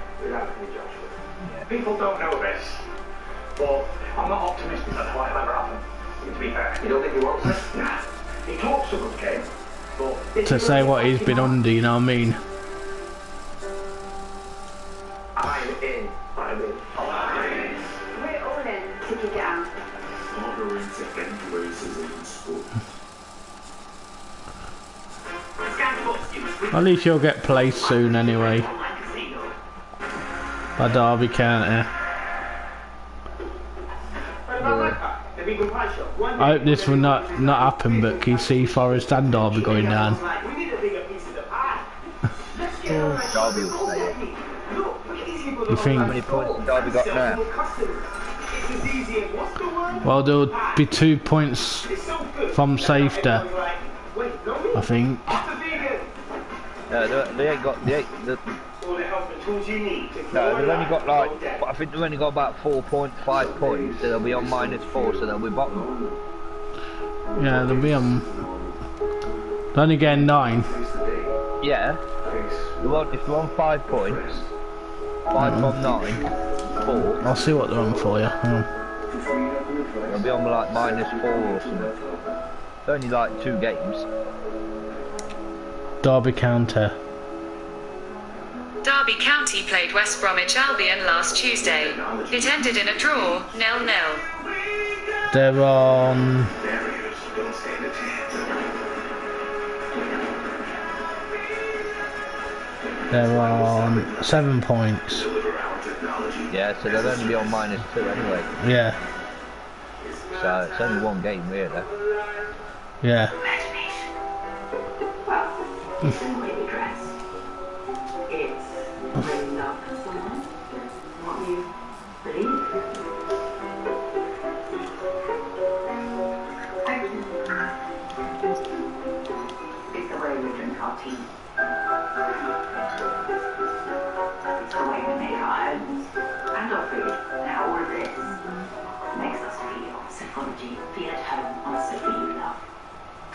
People don't know this, but I'm not optimistic that it'll ever happen, to be fair. You don't think he wants it? Nah. He talks a good game, but... To say what he's been under, you know what I mean? I'm in. At least you'll get placed soon anyway. By Derby County. I hope this will not happen, but can you see Forest and Derby going down? Derby will stay up. You think? How many points has Derby got now? Well, there'll be 2 points from safety, I think. They ain't got. No, they've only got like. I think they've only got about 4.5 points, so they'll be on -4, so they'll be bottom. Yeah, they'll be on. They're only getting 9. Yeah. If they're on 5 points, 5 from 9, 4. I'll see what they're on for you. Hang on. They'll be on like -4 or something. It's only like 2 games. Derby County. Derby County played West Bromwich Albion last Tuesday. It ended in a draw, 0-0. They're on. They're on 7 points. Yeah, so they'll only be on -2 anyway. Yeah. So it's only 1 game really. Yeah. It's the way we drink our tea. It's the way we make our homes and our food. Now all of this makes us feel Sophrology. Feel at home on Sophie You Love.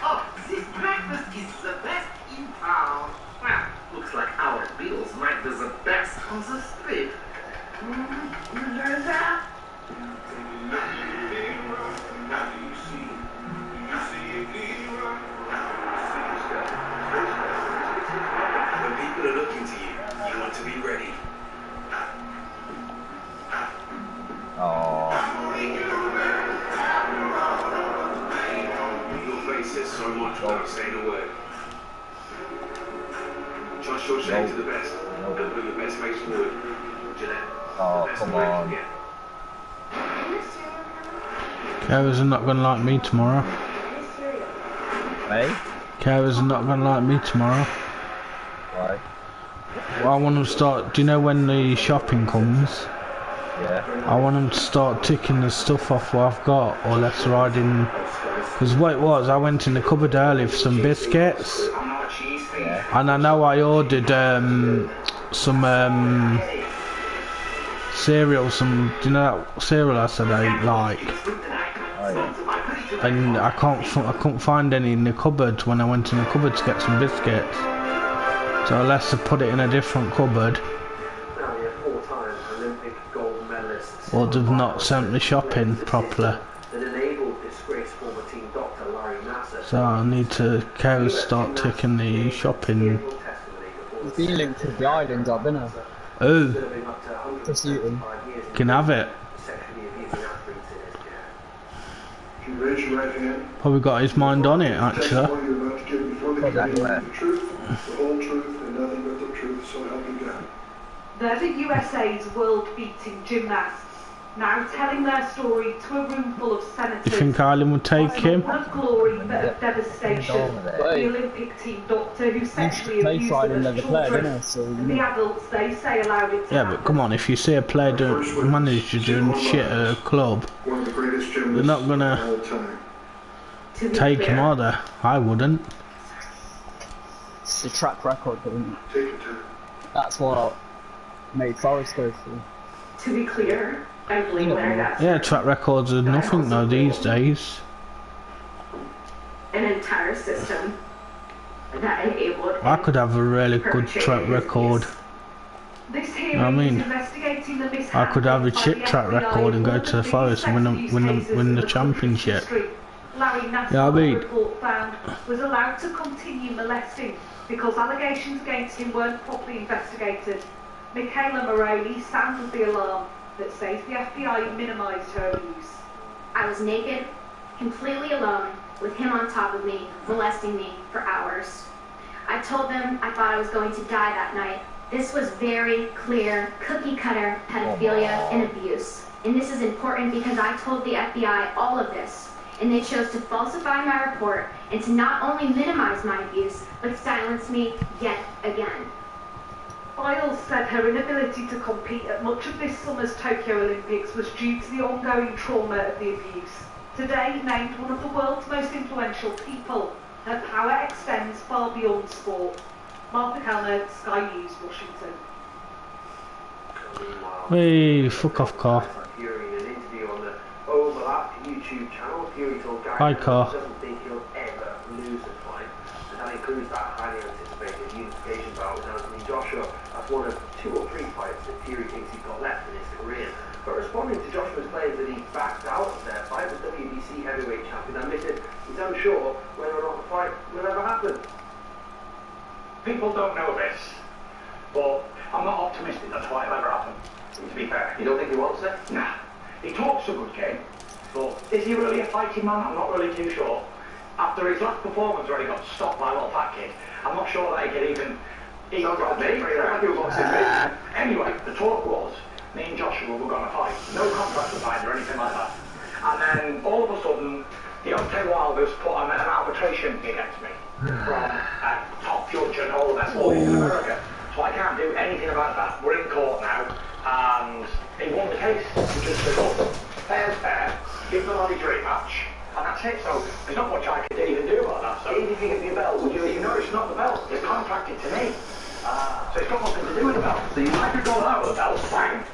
Oh, this breakfast is the best in town. Well, looks like our bills might be the best on the street. You learn that? When people are looking to you, you want to be ready. Your face says so much without saying a word. Trust your shade to the best. And put your best face forward. Jeanette. Oh, come on. Carers are not gonna like me tomorrow. Hey? Carers are not gonna like me tomorrow. Why? Well, I want them to start. Do you know when the shopping comes? Yeah. I want them to start ticking the stuff off what I've got, or let's ride in. Because what it was, I went in the cupboard early for some biscuits, and I know I ordered some cereal, do you know that cereal I said I like? Oh, yeah. And I couldn't find any in the cupboard when I went in the cupboard to get some biscuits. So I left to put it in a different cupboard. Or they've not sent me shopping properly. So I need to start taking the shopping. You've been linked to the islands, I've been there. Oh. Just eating. Can have it. Probably got his mind on it, actually. They're the USA's world-beating gymnasts, now telling their story to a room full of senators. You think Ireland would take him? Not of glory, but of devastation. The Olympic team doctor who sexually abused them as children. The adults, they say, allowed it to Yeah, but come on, if you see a player manager doing shit at a club, they're not gonna take him, are they? I wouldn't. It's the track record, isn't it? That's what made Forest go through. To be clear, I believe Yeah, track records are nothing though these days. An entire system that enabled. I could have a really good track record. This You know what I mean? I could have a shit track record and go to the Forest and win the championship. Yeah, I mean. Report found was allowed to continue molesting because allegations against him weren't properly investigated. Michaela Moroney sounded the alarm that says the FBI minimised her abuse. I was naked, completely alone, with him on top of me, molesting me for hours. I I told them I thought I was going to die that night. This was very clear, cookie-cutter pedophilia and abuse. And this is important because I told the FBI all of this, and they chose to falsify my report and to not only minimize my abuse, but silence me yet again. Biles said her inability to compete at much of this summer's Tokyo Olympics was due to the ongoing trauma of the abuse. Today, named one of the world's most influential people, her power extends far beyond sport. Martha Kellner, Sky News, Washington. Hey, fuck off, car. Fury in an interview on the Overlap YouTube channel, Fury told Gary Hi, he car. doesn't think he'll ever lose a fight, and that includes that highly anticipated unification bout with Anthony Joshua. That's one of 2 or 3 fights that Fury thinks he's got left in his career. But responding to Joshua's claims that he backed out of their fight, the WBC heavyweight champion admitted he's unsure whether or not the fight will ever happen. People don't know this, but I'm not optimistic that the fight will ever happen, to be fair. You don't think he wants it? Nah. He talks a good game, but is he really a fighting man? I'm not really too sure. After his last performance where he got stopped by a little fat kid, I'm not sure that he could even... Anyway, the talk was, me and Joshua were going to fight. No contract was signed or anything like that. And then, all of a sudden, Deontay Wilder's put an arbitration against me from a top judge and all the best lawyers in America. So I can't do anything about that. We're in court now, and he won the case. He just said, oh, fair's fair, give the money dream match, and that's it. So there's not much I could even do about that. So even if you give me a belt, would you even know it's not the belt? It's contracted to me. So it's got nothing to do with the belt. So you might be going out with the belt, bang.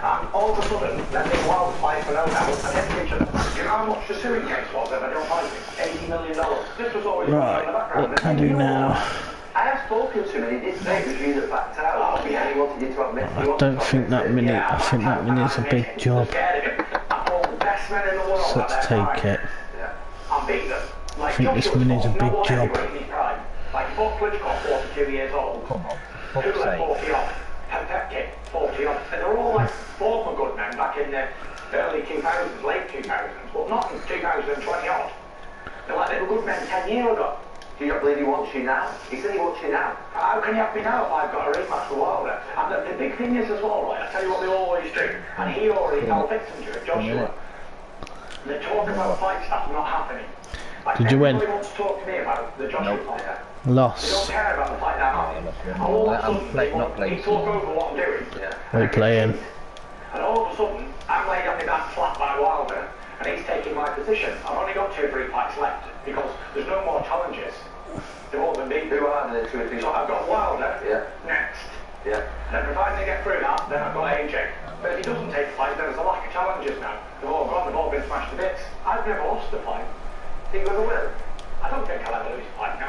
And all of a sudden, then they wild fight for no belt against each other. Do you know how much the suing case was if I don't like it? $80 million. This was always Right, in the background. what can I do now? I have spoken to him and he did say it was you that backed out. He wanted you to admit. I don't think that minute, I think that minute's a big job. So let's take it. I think this minute's a big job. Like Bob Klitschko, 42 years old. Come on, fuck's sake. 40 off. Pepke, 40 off. And they're all like former good men back in the early 2000s, late 2000s, but not in 2020 odd. They're like they were good men 10 years ago. Do you not believe he wants you now? He said he wants you now. How can you have me now if I've got a rematch for Wilder? And the big thing is as well, right, I tell you what they always do, and he already fell victim to it, Joshua. They talk about fight stuff not happening. Like, did you win? Everybody wants to talk to me about the Joshua fighter. Lost. They don't care about the fight that happening. All of a sudden, they talk over what I'm doing. What are you playing? And all of a sudden, I'm laid on my back flat by Wilder, and he's taking my position. I've only got 2 or 3 fights left, because there's no more challenges. They've all been beat. Who are the 2 or 3? So I've got Wilder next. Yeah. And provided they get through that, then I've got AJ. But if he doesn't take the fight, then there's a lack of challenges now. They've all gone, they've all been smashed to bits. I've never lost a fight. Think you ever will? I don't think I'll ever lose a fight, no. I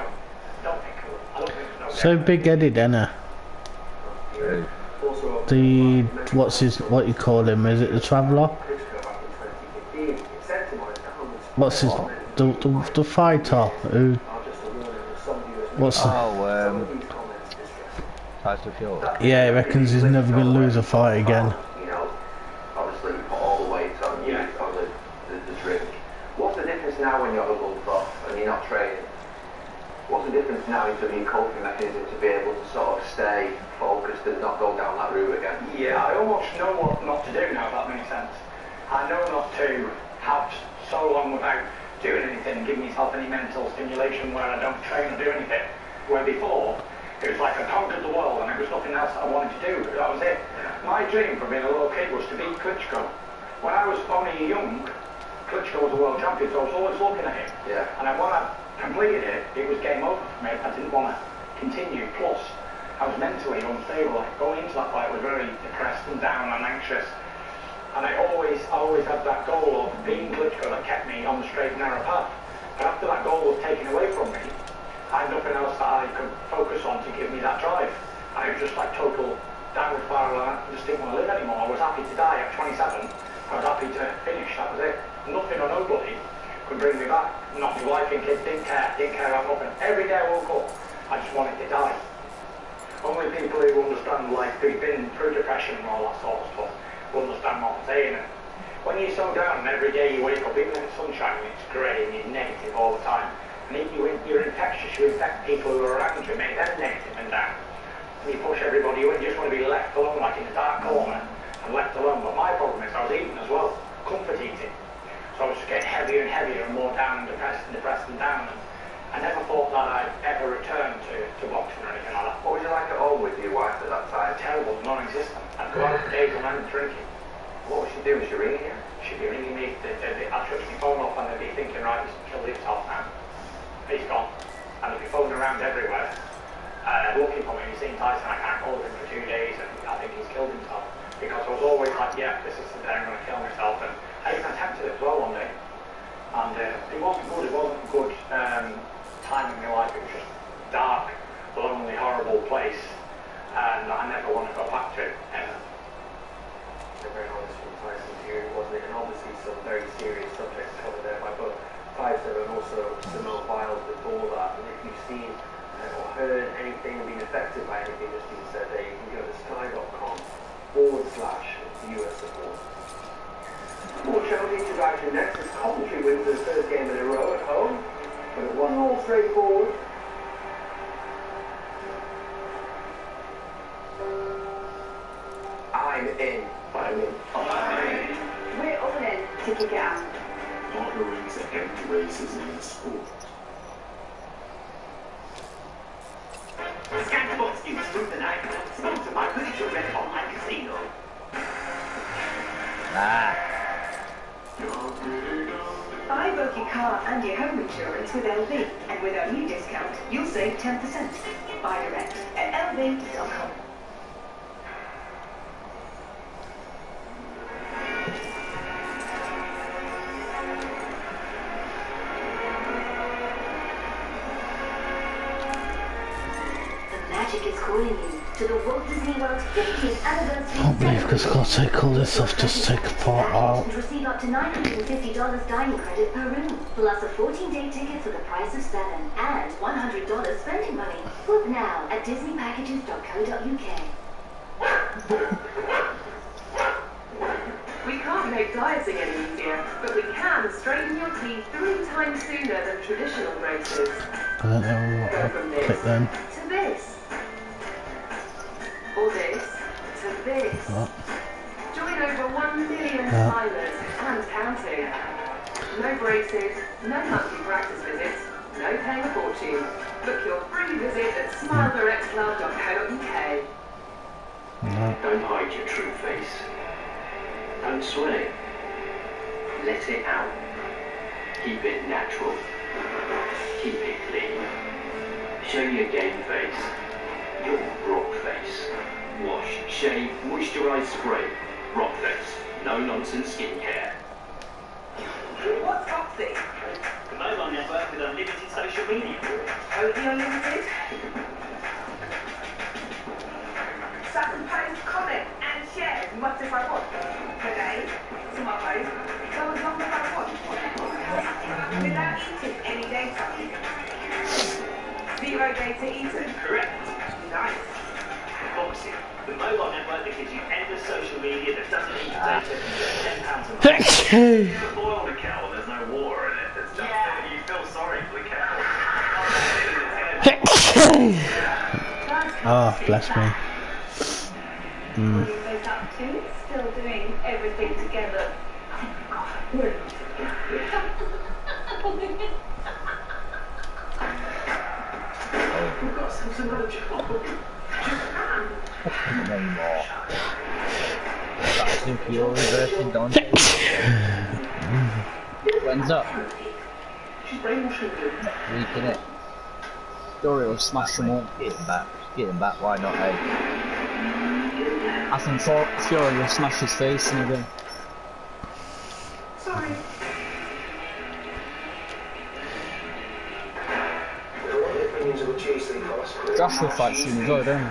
don't think I will. I don't think there's no So big-headed, innit? The what you call him? Is it the Traveller? What's his the fighter who? What's Tyson Fury. Yeah, he reckons he's never gonna lose a fight again. You know, obviously you put all the weight on you on the drink. What's the difference now when you're huddled up and you're not training? What's the difference now in terms of your coping mechanism to be able to sort of stay focused and not go down that route again? Yeah, I almost know what not to do now, if that makes sense. I know not to have so long without doing anything and giving myself any mental stimulation where I don't train or do anything. Where before, it was like I conquered the world and there was nothing else that I wanted to do. That was it. My dream from being a little kid was to beat Klitschko. When I was only young, Klitschko was a world champion, so I was always looking at him. Yeah. And then when I completed it, it was game over for me. I didn't want to continue. Plus, I was mentally unstable. Like going into that fight, I was very depressed and down and anxious. And I always had that goal of beating Klitschko that kept me on the straight and narrow path. But after that goal was taken away from me, I had nothing else that I could focus on to give me that drive. And it was just like total downward spiral, and I just didn't want to live anymore. I was happy to die at 27. I was happy to finish, that was it. Nothing or nobody could bring me back. Not my wife and kids, didn't care about nothing. Every day I woke up, I just wanted to die. Only people who understand life, who've been through depression and all that sort of stuff, will understand what I'm saying. And when you're so down and every day you wake up, even when it's sunshine and it's grey and you're negative all the time, And if you're infectious, you infect people who are around you, make them negative and down. And you push everybody away, you just want to be left alone, like in a dark corner, and left alone. But my problem is I was eating as well, comfort eating. So I was just getting heavier and heavier and more down and depressed and down. And I never thought that I'd ever return to boxing or anything like that. What was it like at home with your wife at that time? Terrible, non-existent. I'd go out for days on end drinking. What was she doing? Was she ringing you? She'd be ringing me, I'd switch my phone off and they'd be thinking, right, he's killed himself now. He's gone. And they'd be phoning around everywhere, looking for me. He's seen Tyson, I can't call him for 2 days and I think he's killed himself. Because I was always like, yeah, this is the day I'm going to kill myself. And I even attempted it as well one day. And it wasn't good, time in my life. It was just dark, lonely, horrible place. And I never want to go back to it, ever. Very honest from Tyson here, wasn't it? And obviously some very serious subjects covered there by both Tyson and also Simone Biles before that. And if you've seen or heard anything or been affected by anything that's been said there, you can go to sky.com/viewer support. More Chelsea to drive to next as Coventry wins their third game in a row at home, but it wasn't all straightforward. I'm in. We're all in to kick it out. Partnering to end racism in sport. Scan the box in through the night, sponsored by British Red Online Casino. Buy both your car and your home insurance with LV, and with our new discount, you'll save 10%. Buy direct at lv.com. Magic is calling you to the Walt Disney World 50th anniversary. Can't believe because I've got to take all this off, just take a part out. And receive up to $950 dining credit per room, plus a 14-day ticket for the price of 7, and $100 spending money. Book now at disneypackages.co.uk. We can't make dieting any easier, but we can straighten your teeth 3 times sooner than traditional braces. I don't know what I'll click then. To this. Or this. To this. What? Join over 1 million smilers and counting. No braces, no monthly practice visits, no paying a fortune. Book your free visit at smiledirectclub.co.uk. Don't hide your true face. Don't sweat it. Let it out. Keep it natural. Keep it clean. Show your game face. Your rock face. Wash, shave, moisturise, spray. Rock face. No nonsense skincare. What's toxic? The mobile network with unlimited social media. Only unlimited? Sutton post, comment and share as much as I want. Today, tomorrow, go as long as I want. Without eating any data. 0 data eaten. Correct. Nice. Boxing, the mobile network that gives you endless social media that doesn't eat data and £10 a month. Boiled a cow and there's no water in it. It's just you feel sorry for the cow. Oh, bless me. Still doing everything together. We've got some other job. Anymore. Tyson Fury versus Dante. When's up? She's brainwashing you. Next week, innit? Fury will smash them all. Get him back. Get him back, why not, eh? I think Fury will smash his face in again. Sorry. Joshua fights soon as well, don't he?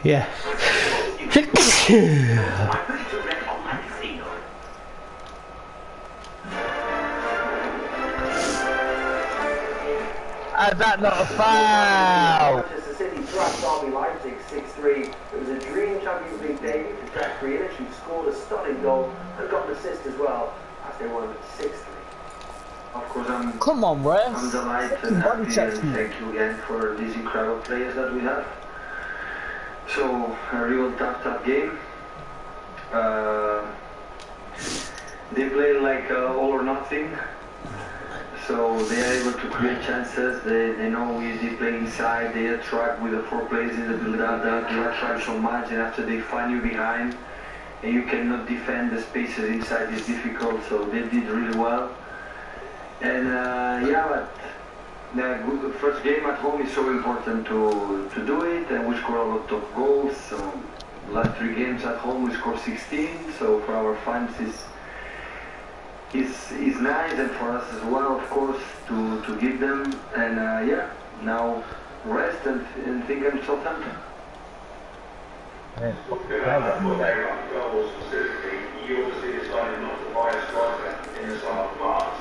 Yeah. Is that not a foul? Manchester City thrashed RB Leipzig 6-3. It was a dream Champions League debut for Jack Grealish, who scored a stunning early goal and got an assist as well as they won 6-3. Of course, come on, Wes. I'm delighted and happy, and thank you again for these incredible players that we have. So, a real tough game. They play like all or nothing. So they are able to create chances. They know if they play inside, they attract with the 4 players in the build-up. They attract so much, and after they find you behind, and you cannot defend the spaces inside, is difficult. So they did really well. And yeah, but the first game at home is so important to do it, and we score a lot of goals. So last 3 games at home we scored 16. So for our fans is nice, and for us as well, of course, to give them. And yeah, now rest and think of Southampton. Goals specifically, you obviously decided not to buy a striker in the summer, but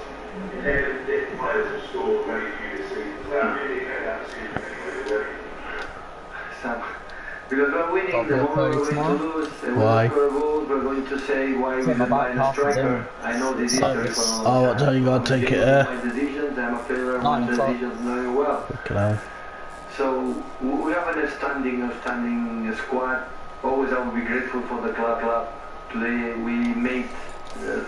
if players have scored very few this season, does that really indicate that decision? Because we're winning, the more we're going to lose, and why? We're going to say why we didn't buy a striker. I know this is oh, what time you got to take it there? My decisions, I'm a failure when decisions knowing well. Okay. So we have an outstanding squad. Always I will be grateful for the club. Today we made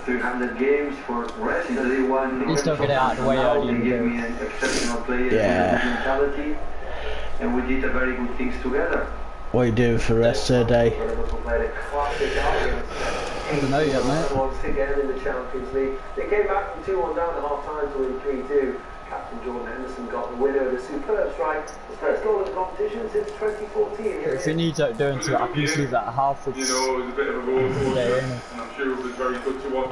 300 games for rest. They won. You still get it out of the way, they gave me an exceptional player, mentality, and we did a very good things together. What are you doing for the rest of the day? I don't know yet, mate. Once again in the Champions League. They came back from 2-1 down at half time to win 3-2. Captain Jordan Henderson got the winner with a superb strike. His first goal in the competition since 2014. If he needs it doing to I can leave that half. You know, it was a bit of a roller coaster, and I'm sure it was very good to watch.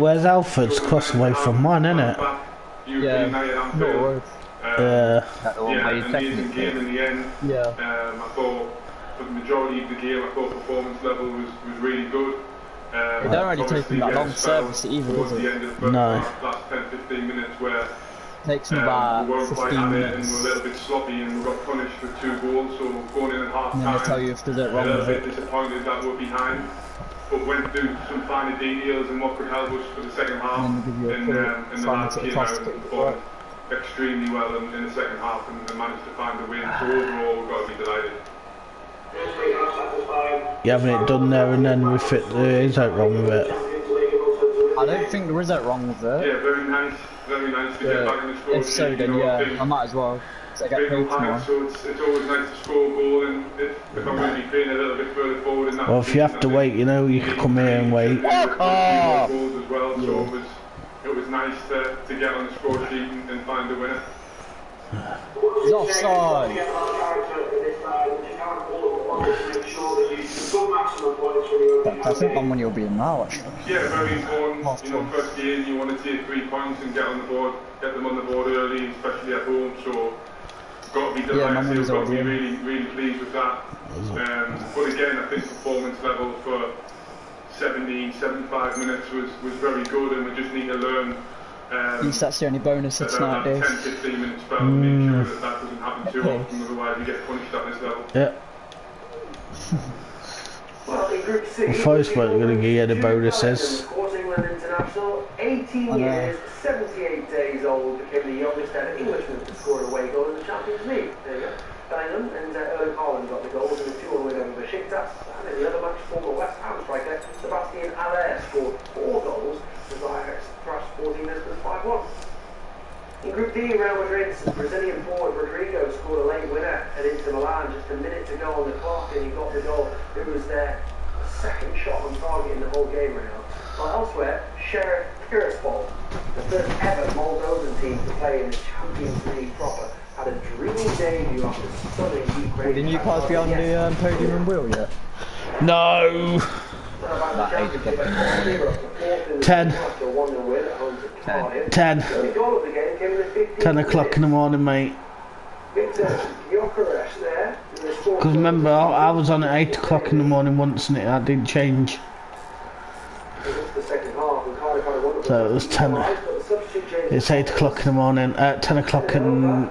Where's Alfred's cross away from mine, isn't it? Yeah, not worth. Yeah. An amazing game in the end. Yeah. I thought for the majority of the game, I thought performance level was really good. It don't really take him that long service either, does it? No. Last 10-15 minutes where takes him about we weren't 15 quite at it, and minutes. we were a little bit sloppy, and we got punished with 2 goals. So going in at half And time, then they tell you if there's it wrong a little with bit it. disappointed that we're behind. But went through some finer details and what could help us for the second half. And then give you a And the lads came out and performed extremely well in the second half and managed to find the win. So overall, we've got to be delighted. You having it done there and then with it, is that wrong with it? I don't think there is that wrong with it. Yeah, very nice to get back in the score. If so, then yeah, I might as well. So I get paid tomorrow. So it's always nice to score a goal, and if I'm going to be playing a little bit further forward in that. Well, if you have to wait, you know, you can come here and wait. Goals as well, so it was nice to get on the score sheet and find a winner. He's offside. I think I'm when you'll be in now, actually. Yeah, very important. You know, first game you want to take 3 points and get them on the board early, especially at home. So got to be delighted. Got to be really pleased with that. But again, I think performance level for 75 minutes was very good, and we just need to learn. At least that's the only bonus it's that 10-15 minute spell to make sure that doesn't happen too often, otherwise you get punished at this level. Yeah. Well, first one going to give you the bonuses. England international, 18 years, 78 days old, became the youngest ever Englishman to score an away goal in the Champions League. There you go. Bellingham and Erling Haaland got the goals in the 2-1 win over Besiktas, and in the other match, former West Ham striker Sebastian Haller scored 4 goals as Ajax thrashed Sporting Lisbon 5-1. In Group D, Real Madrid's Brazilian forward Rodrigo scored a late winner at Inter Milan, just a minute to go on the clock, and he got the goal. It was their second shot on target in the whole game, Real. While elsewhere, Sheriff Tiraspol, the first ever Moldovan team to play in the Champions League proper, had a dreamy debut after stunning Ukraine. Didn't you pass beyond the podium and wheel yet? No! 10. 10 o'clock in the morning, mate. Because remember, I was on at 8 o'clock in the morning once and that didn't change. So it was 10. It's 8 o'clock in the morning, 10 o'clock and...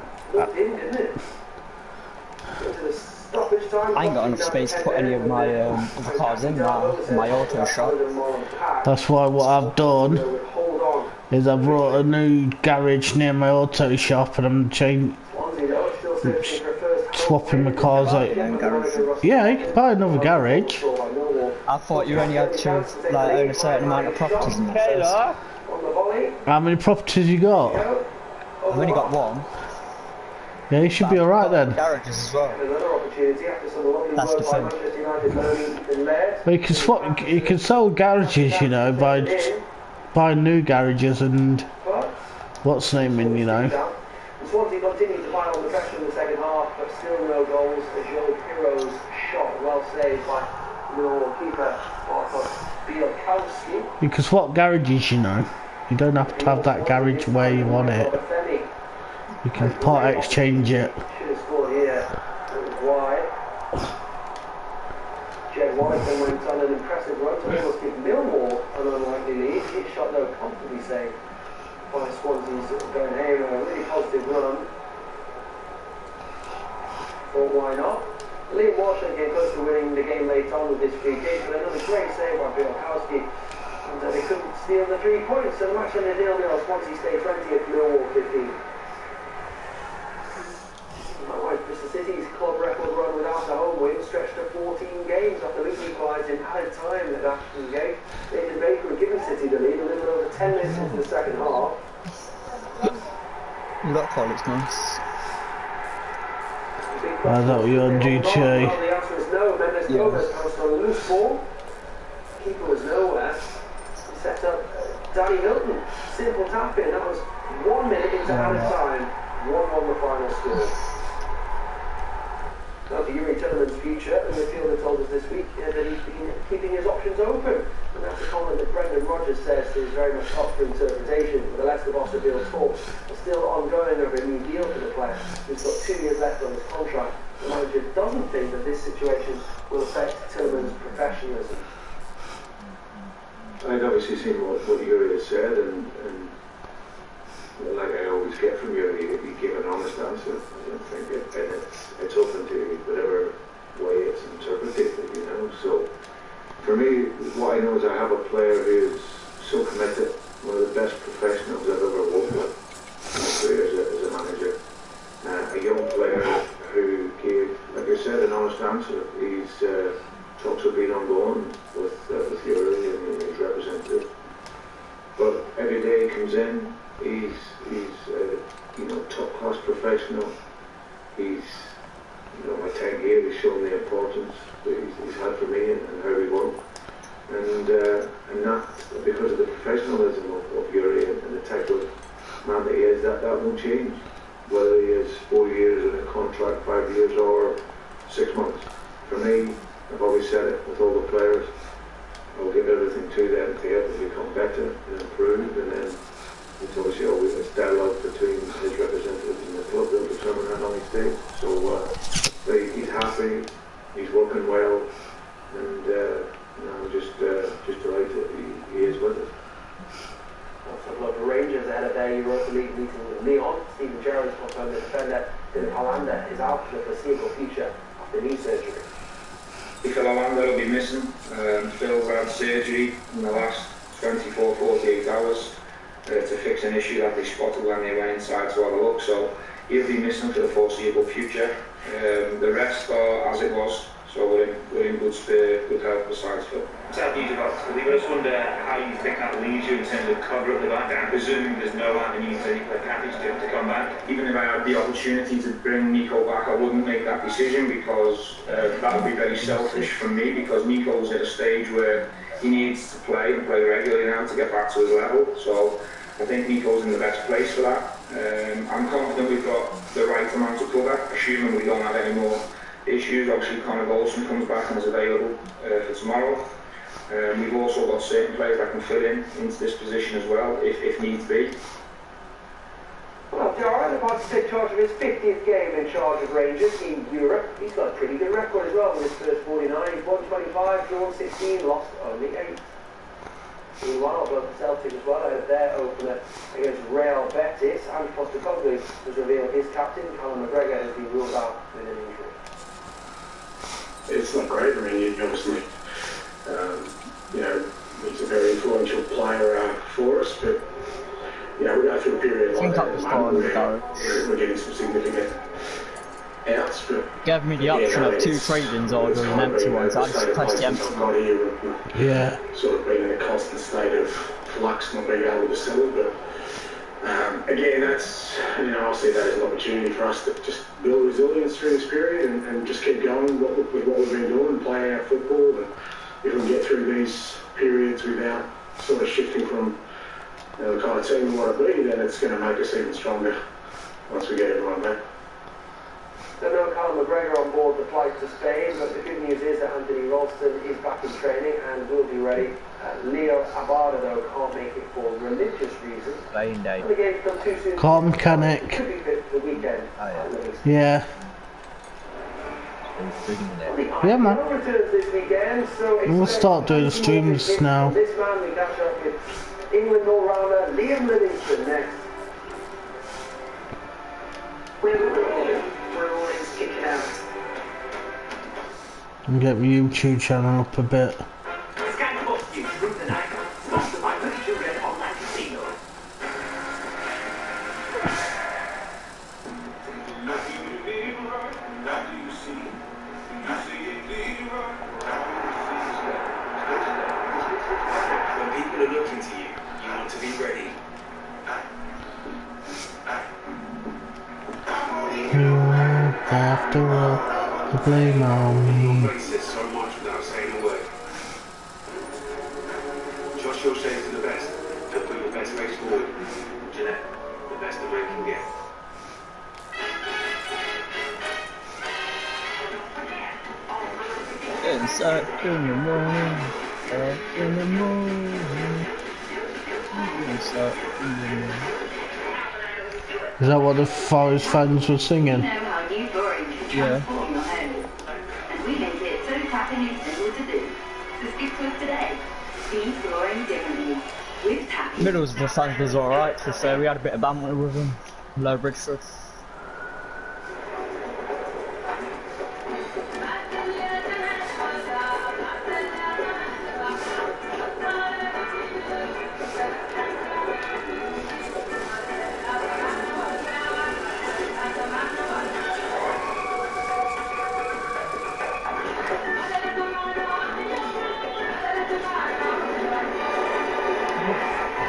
I ain't got enough space to put any of my other cars in now, in my auto shop. That's why what I've done is I've brought a new garage near my auto shop and I'm swapping my cars out. Yeah, you can buy another garage. I thought you only had to like own a certain amount of properties in there. How many properties you got? I've only got one. Yeah, you should be alright then. Garages as well. That's the thing. Well, you can sell garages, you know, buy new garages and what's naming, you know. Swansea continued to pile on the pressure in the second half, but still no goals. A Joe Piro's shot, well saved by Millwall keeper Bielkowski. You can swap garages, you know. You don't have to have that garage where you want it. You can part exchange it. Should have scored here. It was wide. Jed White then went on an impressive run to almost give Millwall an unlikely lead. His shot though comfortably saved by Swansea's going here. A really positive run. Thought why not? Liam Walsh came close to winning the game late on with this free kick, but another great save by Bielkowski. And they couldn't steal the 3 points, so the match ended 0-0. Swansea stayed 20th, Millwall 15. Bristol City's club record run without a home win stretched to 14 games after Luton equalised in added time at Ashton Gate. David Baker had given City the lead a little over 10 minutes into the second half. That quality's nice. I thought you were on GTA. The answer is no. Mendes Gomez pounced on a loose ball. Keeper was nowhere. He set up Danny Hilton. Simple tap in. That was 1 minute into added time. 1-1 the final score. Now for Yuri Tillerman's future, the midfielder told us this week that he's been keeping his options open. And that's a comment that Brendan Rodgers says is very much up for interpretation. But the Leicester Bossa deal talks are still ongoing over a new deal for the player. He's got 2 years left on his contract. The manager doesn't think that this situation will affect Tillerman's professionalism. I'd obviously seen what Yuri has said, and like I always get from Yuri, you give an honest answer. I don't think it's open to whatever way it's interpreted, you know. So for me, what I know is I have a player who is so committed, one of the best professionals I've ever worked with in my career as a manager. A young player who gave, like I said, an honest answer. He's talks have been ongoing with Yuri and his representative. But every day he comes in, he's you know, top class professional. He's, you know, my time here, he's shown the importance that he's had for me and how we won. And that, because of the professionalism of Yuri and the type of man that he is, that won't change. Whether he is 4 years in a contract, 5 years, or 6 months. For me, I've always said it with all the players, I'll give everything to them to help them become better and improve, and then it's obviously always a dialogue between his representatives and the club that will determine how long he stays. So he's happy, he's working well, and I'm just delighted he is with us. Also, local Rangers ahead of their Europa League meeting with Lyon. Stephen Gerrard has confirmed the defender Phil Hollander is out for the foreseeable future after knee surgery. Phil Hollander will be missing. Phil's had surgery in the last 24-48 hours to fix an issue that they spotted when they went inside to have a look, so he'll be missing for the foreseeable future. The rest are as it was, so we're in good health besides Phil. Tell you about I just wonder how you think that leaves you in terms of cover up the back. I'm presuming there's no avenue for Kathy's to come back. Even if I had the opportunity to bring Nico back, I wouldn't make that decision because that would be very selfish from me, because Nico's at a stage where he needs to play and play regularly now to get back to his level. So I think Nico's in the best place for that. I'm confident we've got the right amount of cover, assuming we don't have any more issues. Obviously Connor Golson comes back and is available for tomorrow. We've also got certain players that can fill into this position as well, if needs be. Well, Gerrard about to take charge of his 50th game in charge of Rangers in Europe. He's got a pretty good record as well with his first 49. He's won 25, drawn 16, lost only 8. Meanwhile, both Celtic as well out of their opener against Real Betis. And Postecoglou has revealed his captain, Callum McGregor, has been ruled out with an injury. it's not great. I mean, you obviously, you know, he's a very influential player for us, but you know, we go through a period like that at the moment where we're getting some significant outs. But gave me the option of 2 trade-ins or an empty one, so I just pressed the empty one. Yeah. Sort of been in a constant state of flux, not being able to settle, but again, that's, you know, I see that as an opportunity for us to just build resilience through this period and just keep going with what we've been doing and playing our football. And if we can get through these periods without sort of shifting from, you know, the kind of team we want to be, then it's going to make us even stronger once we get everyone back. There's no Conor McGregor on board the flight to Spain, but the good news is that Anthony Ralston is back in training and will be ready. Leo Abada, though, can't make it for religious reasons. Playing day. And again, come too soon. Car mechanic. Could be fit for the weekend. Yeah. Yeah, man. This weekend, so We'll start doing streams now. This man, we catch up with England all-rounder Liam Livingston next. We're always kicking out. And get my YouTube channel up a bit. After all, the blame on me. So much without saying a word. Josh, you're saying to the best. They'll put your best face forward. Jeanette, the best a man can get. It's in the morning, in the morning. It's in the morning. Is that what the Forest fans were singing? Yeah. And we make it so tapping is simple to do. So speak to us today. Be flooring differently. With tapping. Middles the fans was alright, so we had a bit of banter with them. Low Bridgeford.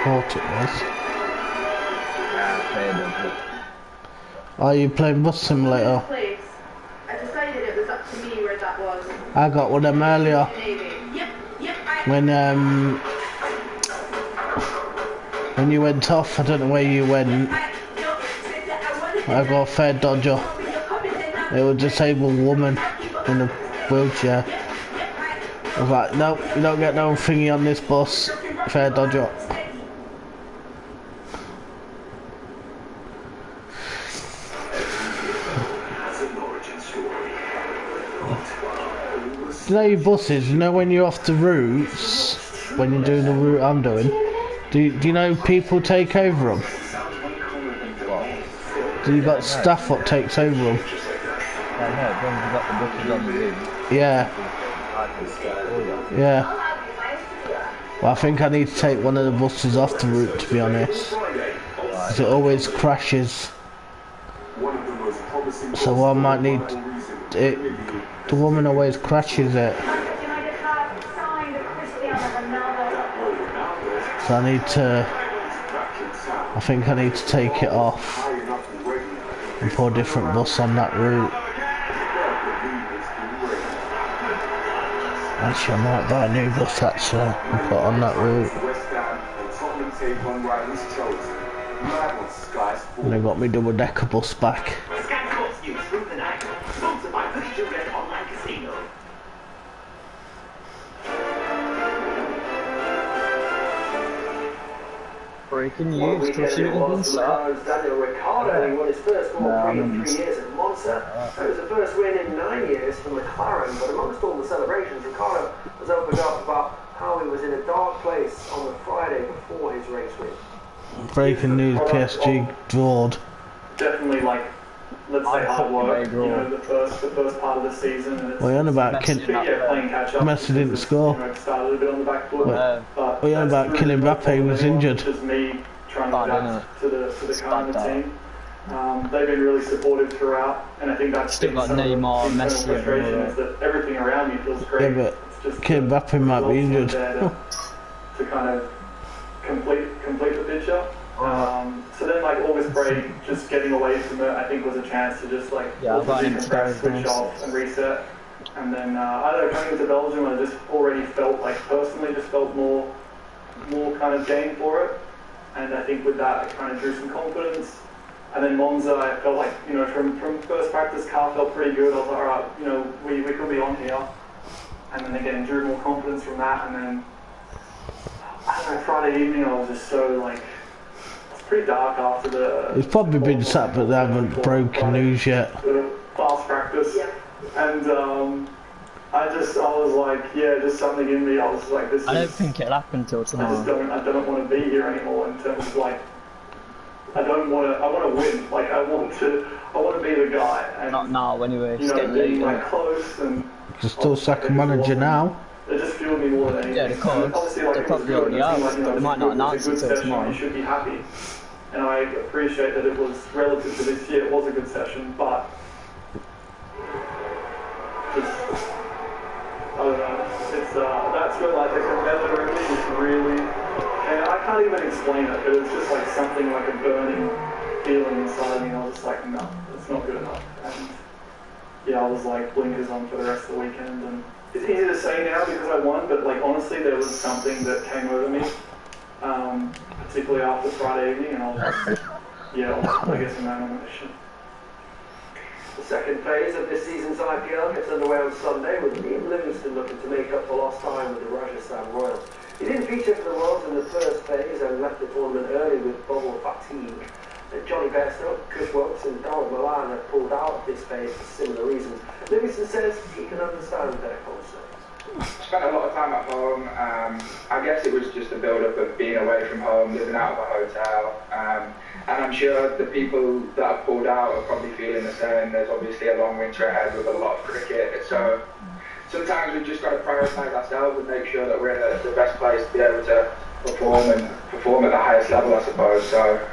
Thought it was. Are you playing Bus Simulator? I decided it was up to me where that was. I got one of them earlier. When you went off, I don't know where you went. I got a fair dodger. It was a disabled woman in a wheelchair. I was like, nope, you don't get no thingy on this bus. Fair dodger. You know your buses, you know when you're off the routes, when you're doing the route I'm doing, do you know people take over them? Do you got staff what takes over them? Yeah. Yeah. Well, I think I need to take one of the buses off the route, to be honest. Because it always crashes. So I might need it. The woman always crashes it. So I need to, I think I need to take it off and put a different bus on that route. Actually, I might buy a new bus actually and put on that route. And I got my double decker bus back. Breaking news, still shooting inside. Daniel Ricciardo, he won his first Grand Prix in 3 years at Monza. It was the first win in 9 years for McLaren, but amongst all the celebrations, Ricciardo was opened up about how he was in a dark place on the Friday before his race win. Breaking news, PSG drawed. Definitely, like, let's say hard work, you know, the first part of the season. And it's, we're on about playing catch up. Messi didn't score. You know, it started a bit on the back foot. We're on about killing Mbappe, who was injured. Just me trying to adapt to the current team. They've been really supportive throughout, and I think that's still got Neymar, Messi, frustration is that everything around me feels great. Yeah, but Mbappe might be injured. To kind of complete the picture. So then, like, August break, just getting away from it, I think was a chance to just like decompress, switch off, and reset. And then I don't know, coming into Belgium, I just already felt like personally just felt more kind of game for it. And I think with that, I kind of drew some confidence. And then Monza, I felt like, you know, from first practice, car felt pretty good. I was like, all right, you know, we could be on here. And then again, drew more confidence from that. And then, I don't know, Friday evening, I was just so like, it's pretty dark after the... It's probably been sat, but they haven't broken news yet. Fast practice. And I was like, yeah, just something in me. I was like, this. I don't think it'll happen till tomorrow. I don't want to be here anymore. In terms of like, I want to win. Like I want to be the guy. And, not now, anyway. You know, being like close and. You can still sack a manager now. It just fueled me more than anything. Yeah, they could. They probably already are, but they might not announce it till tomorrow. You should be happy. And I appreciate that it was relative to this year. It was a good session, but. Just, I don't know, it's, that's where like the competitor in me is really, and I can't even explain it, but it's just like something like a burning feeling inside me, and I was just like, no, it's not good enough. And yeah, I was like blinkers on for the rest of the weekend, and it's easy to say now because I won, but like honestly there was something that came over me, particularly after Friday evening, and I was like, yeah, I guess I'm out on the mission. The second phase of this season's IPL gets underway on Sunday with Liam Livingston looking to make up for lost time with the Rajasthan Royals. He didn't feature for the Royals in the first phase and left the tournament early with bubble fatigue. Johnny Bairstow, Chris Wokes and Darren Milan have pulled out of this phase for similar reasons. Livingston says he can understand their concerns. Spent a lot of time at home. I guess it was just a build-up of being away from home, living out of a hotel. And I'm sure the people that have pulled out are probably feeling the same. There's obviously a long winter ahead with a lot of cricket. So sometimes we've just got to prioritise ourselves and make sure that we're in the best place to be able to perform at the highest level, I suppose. So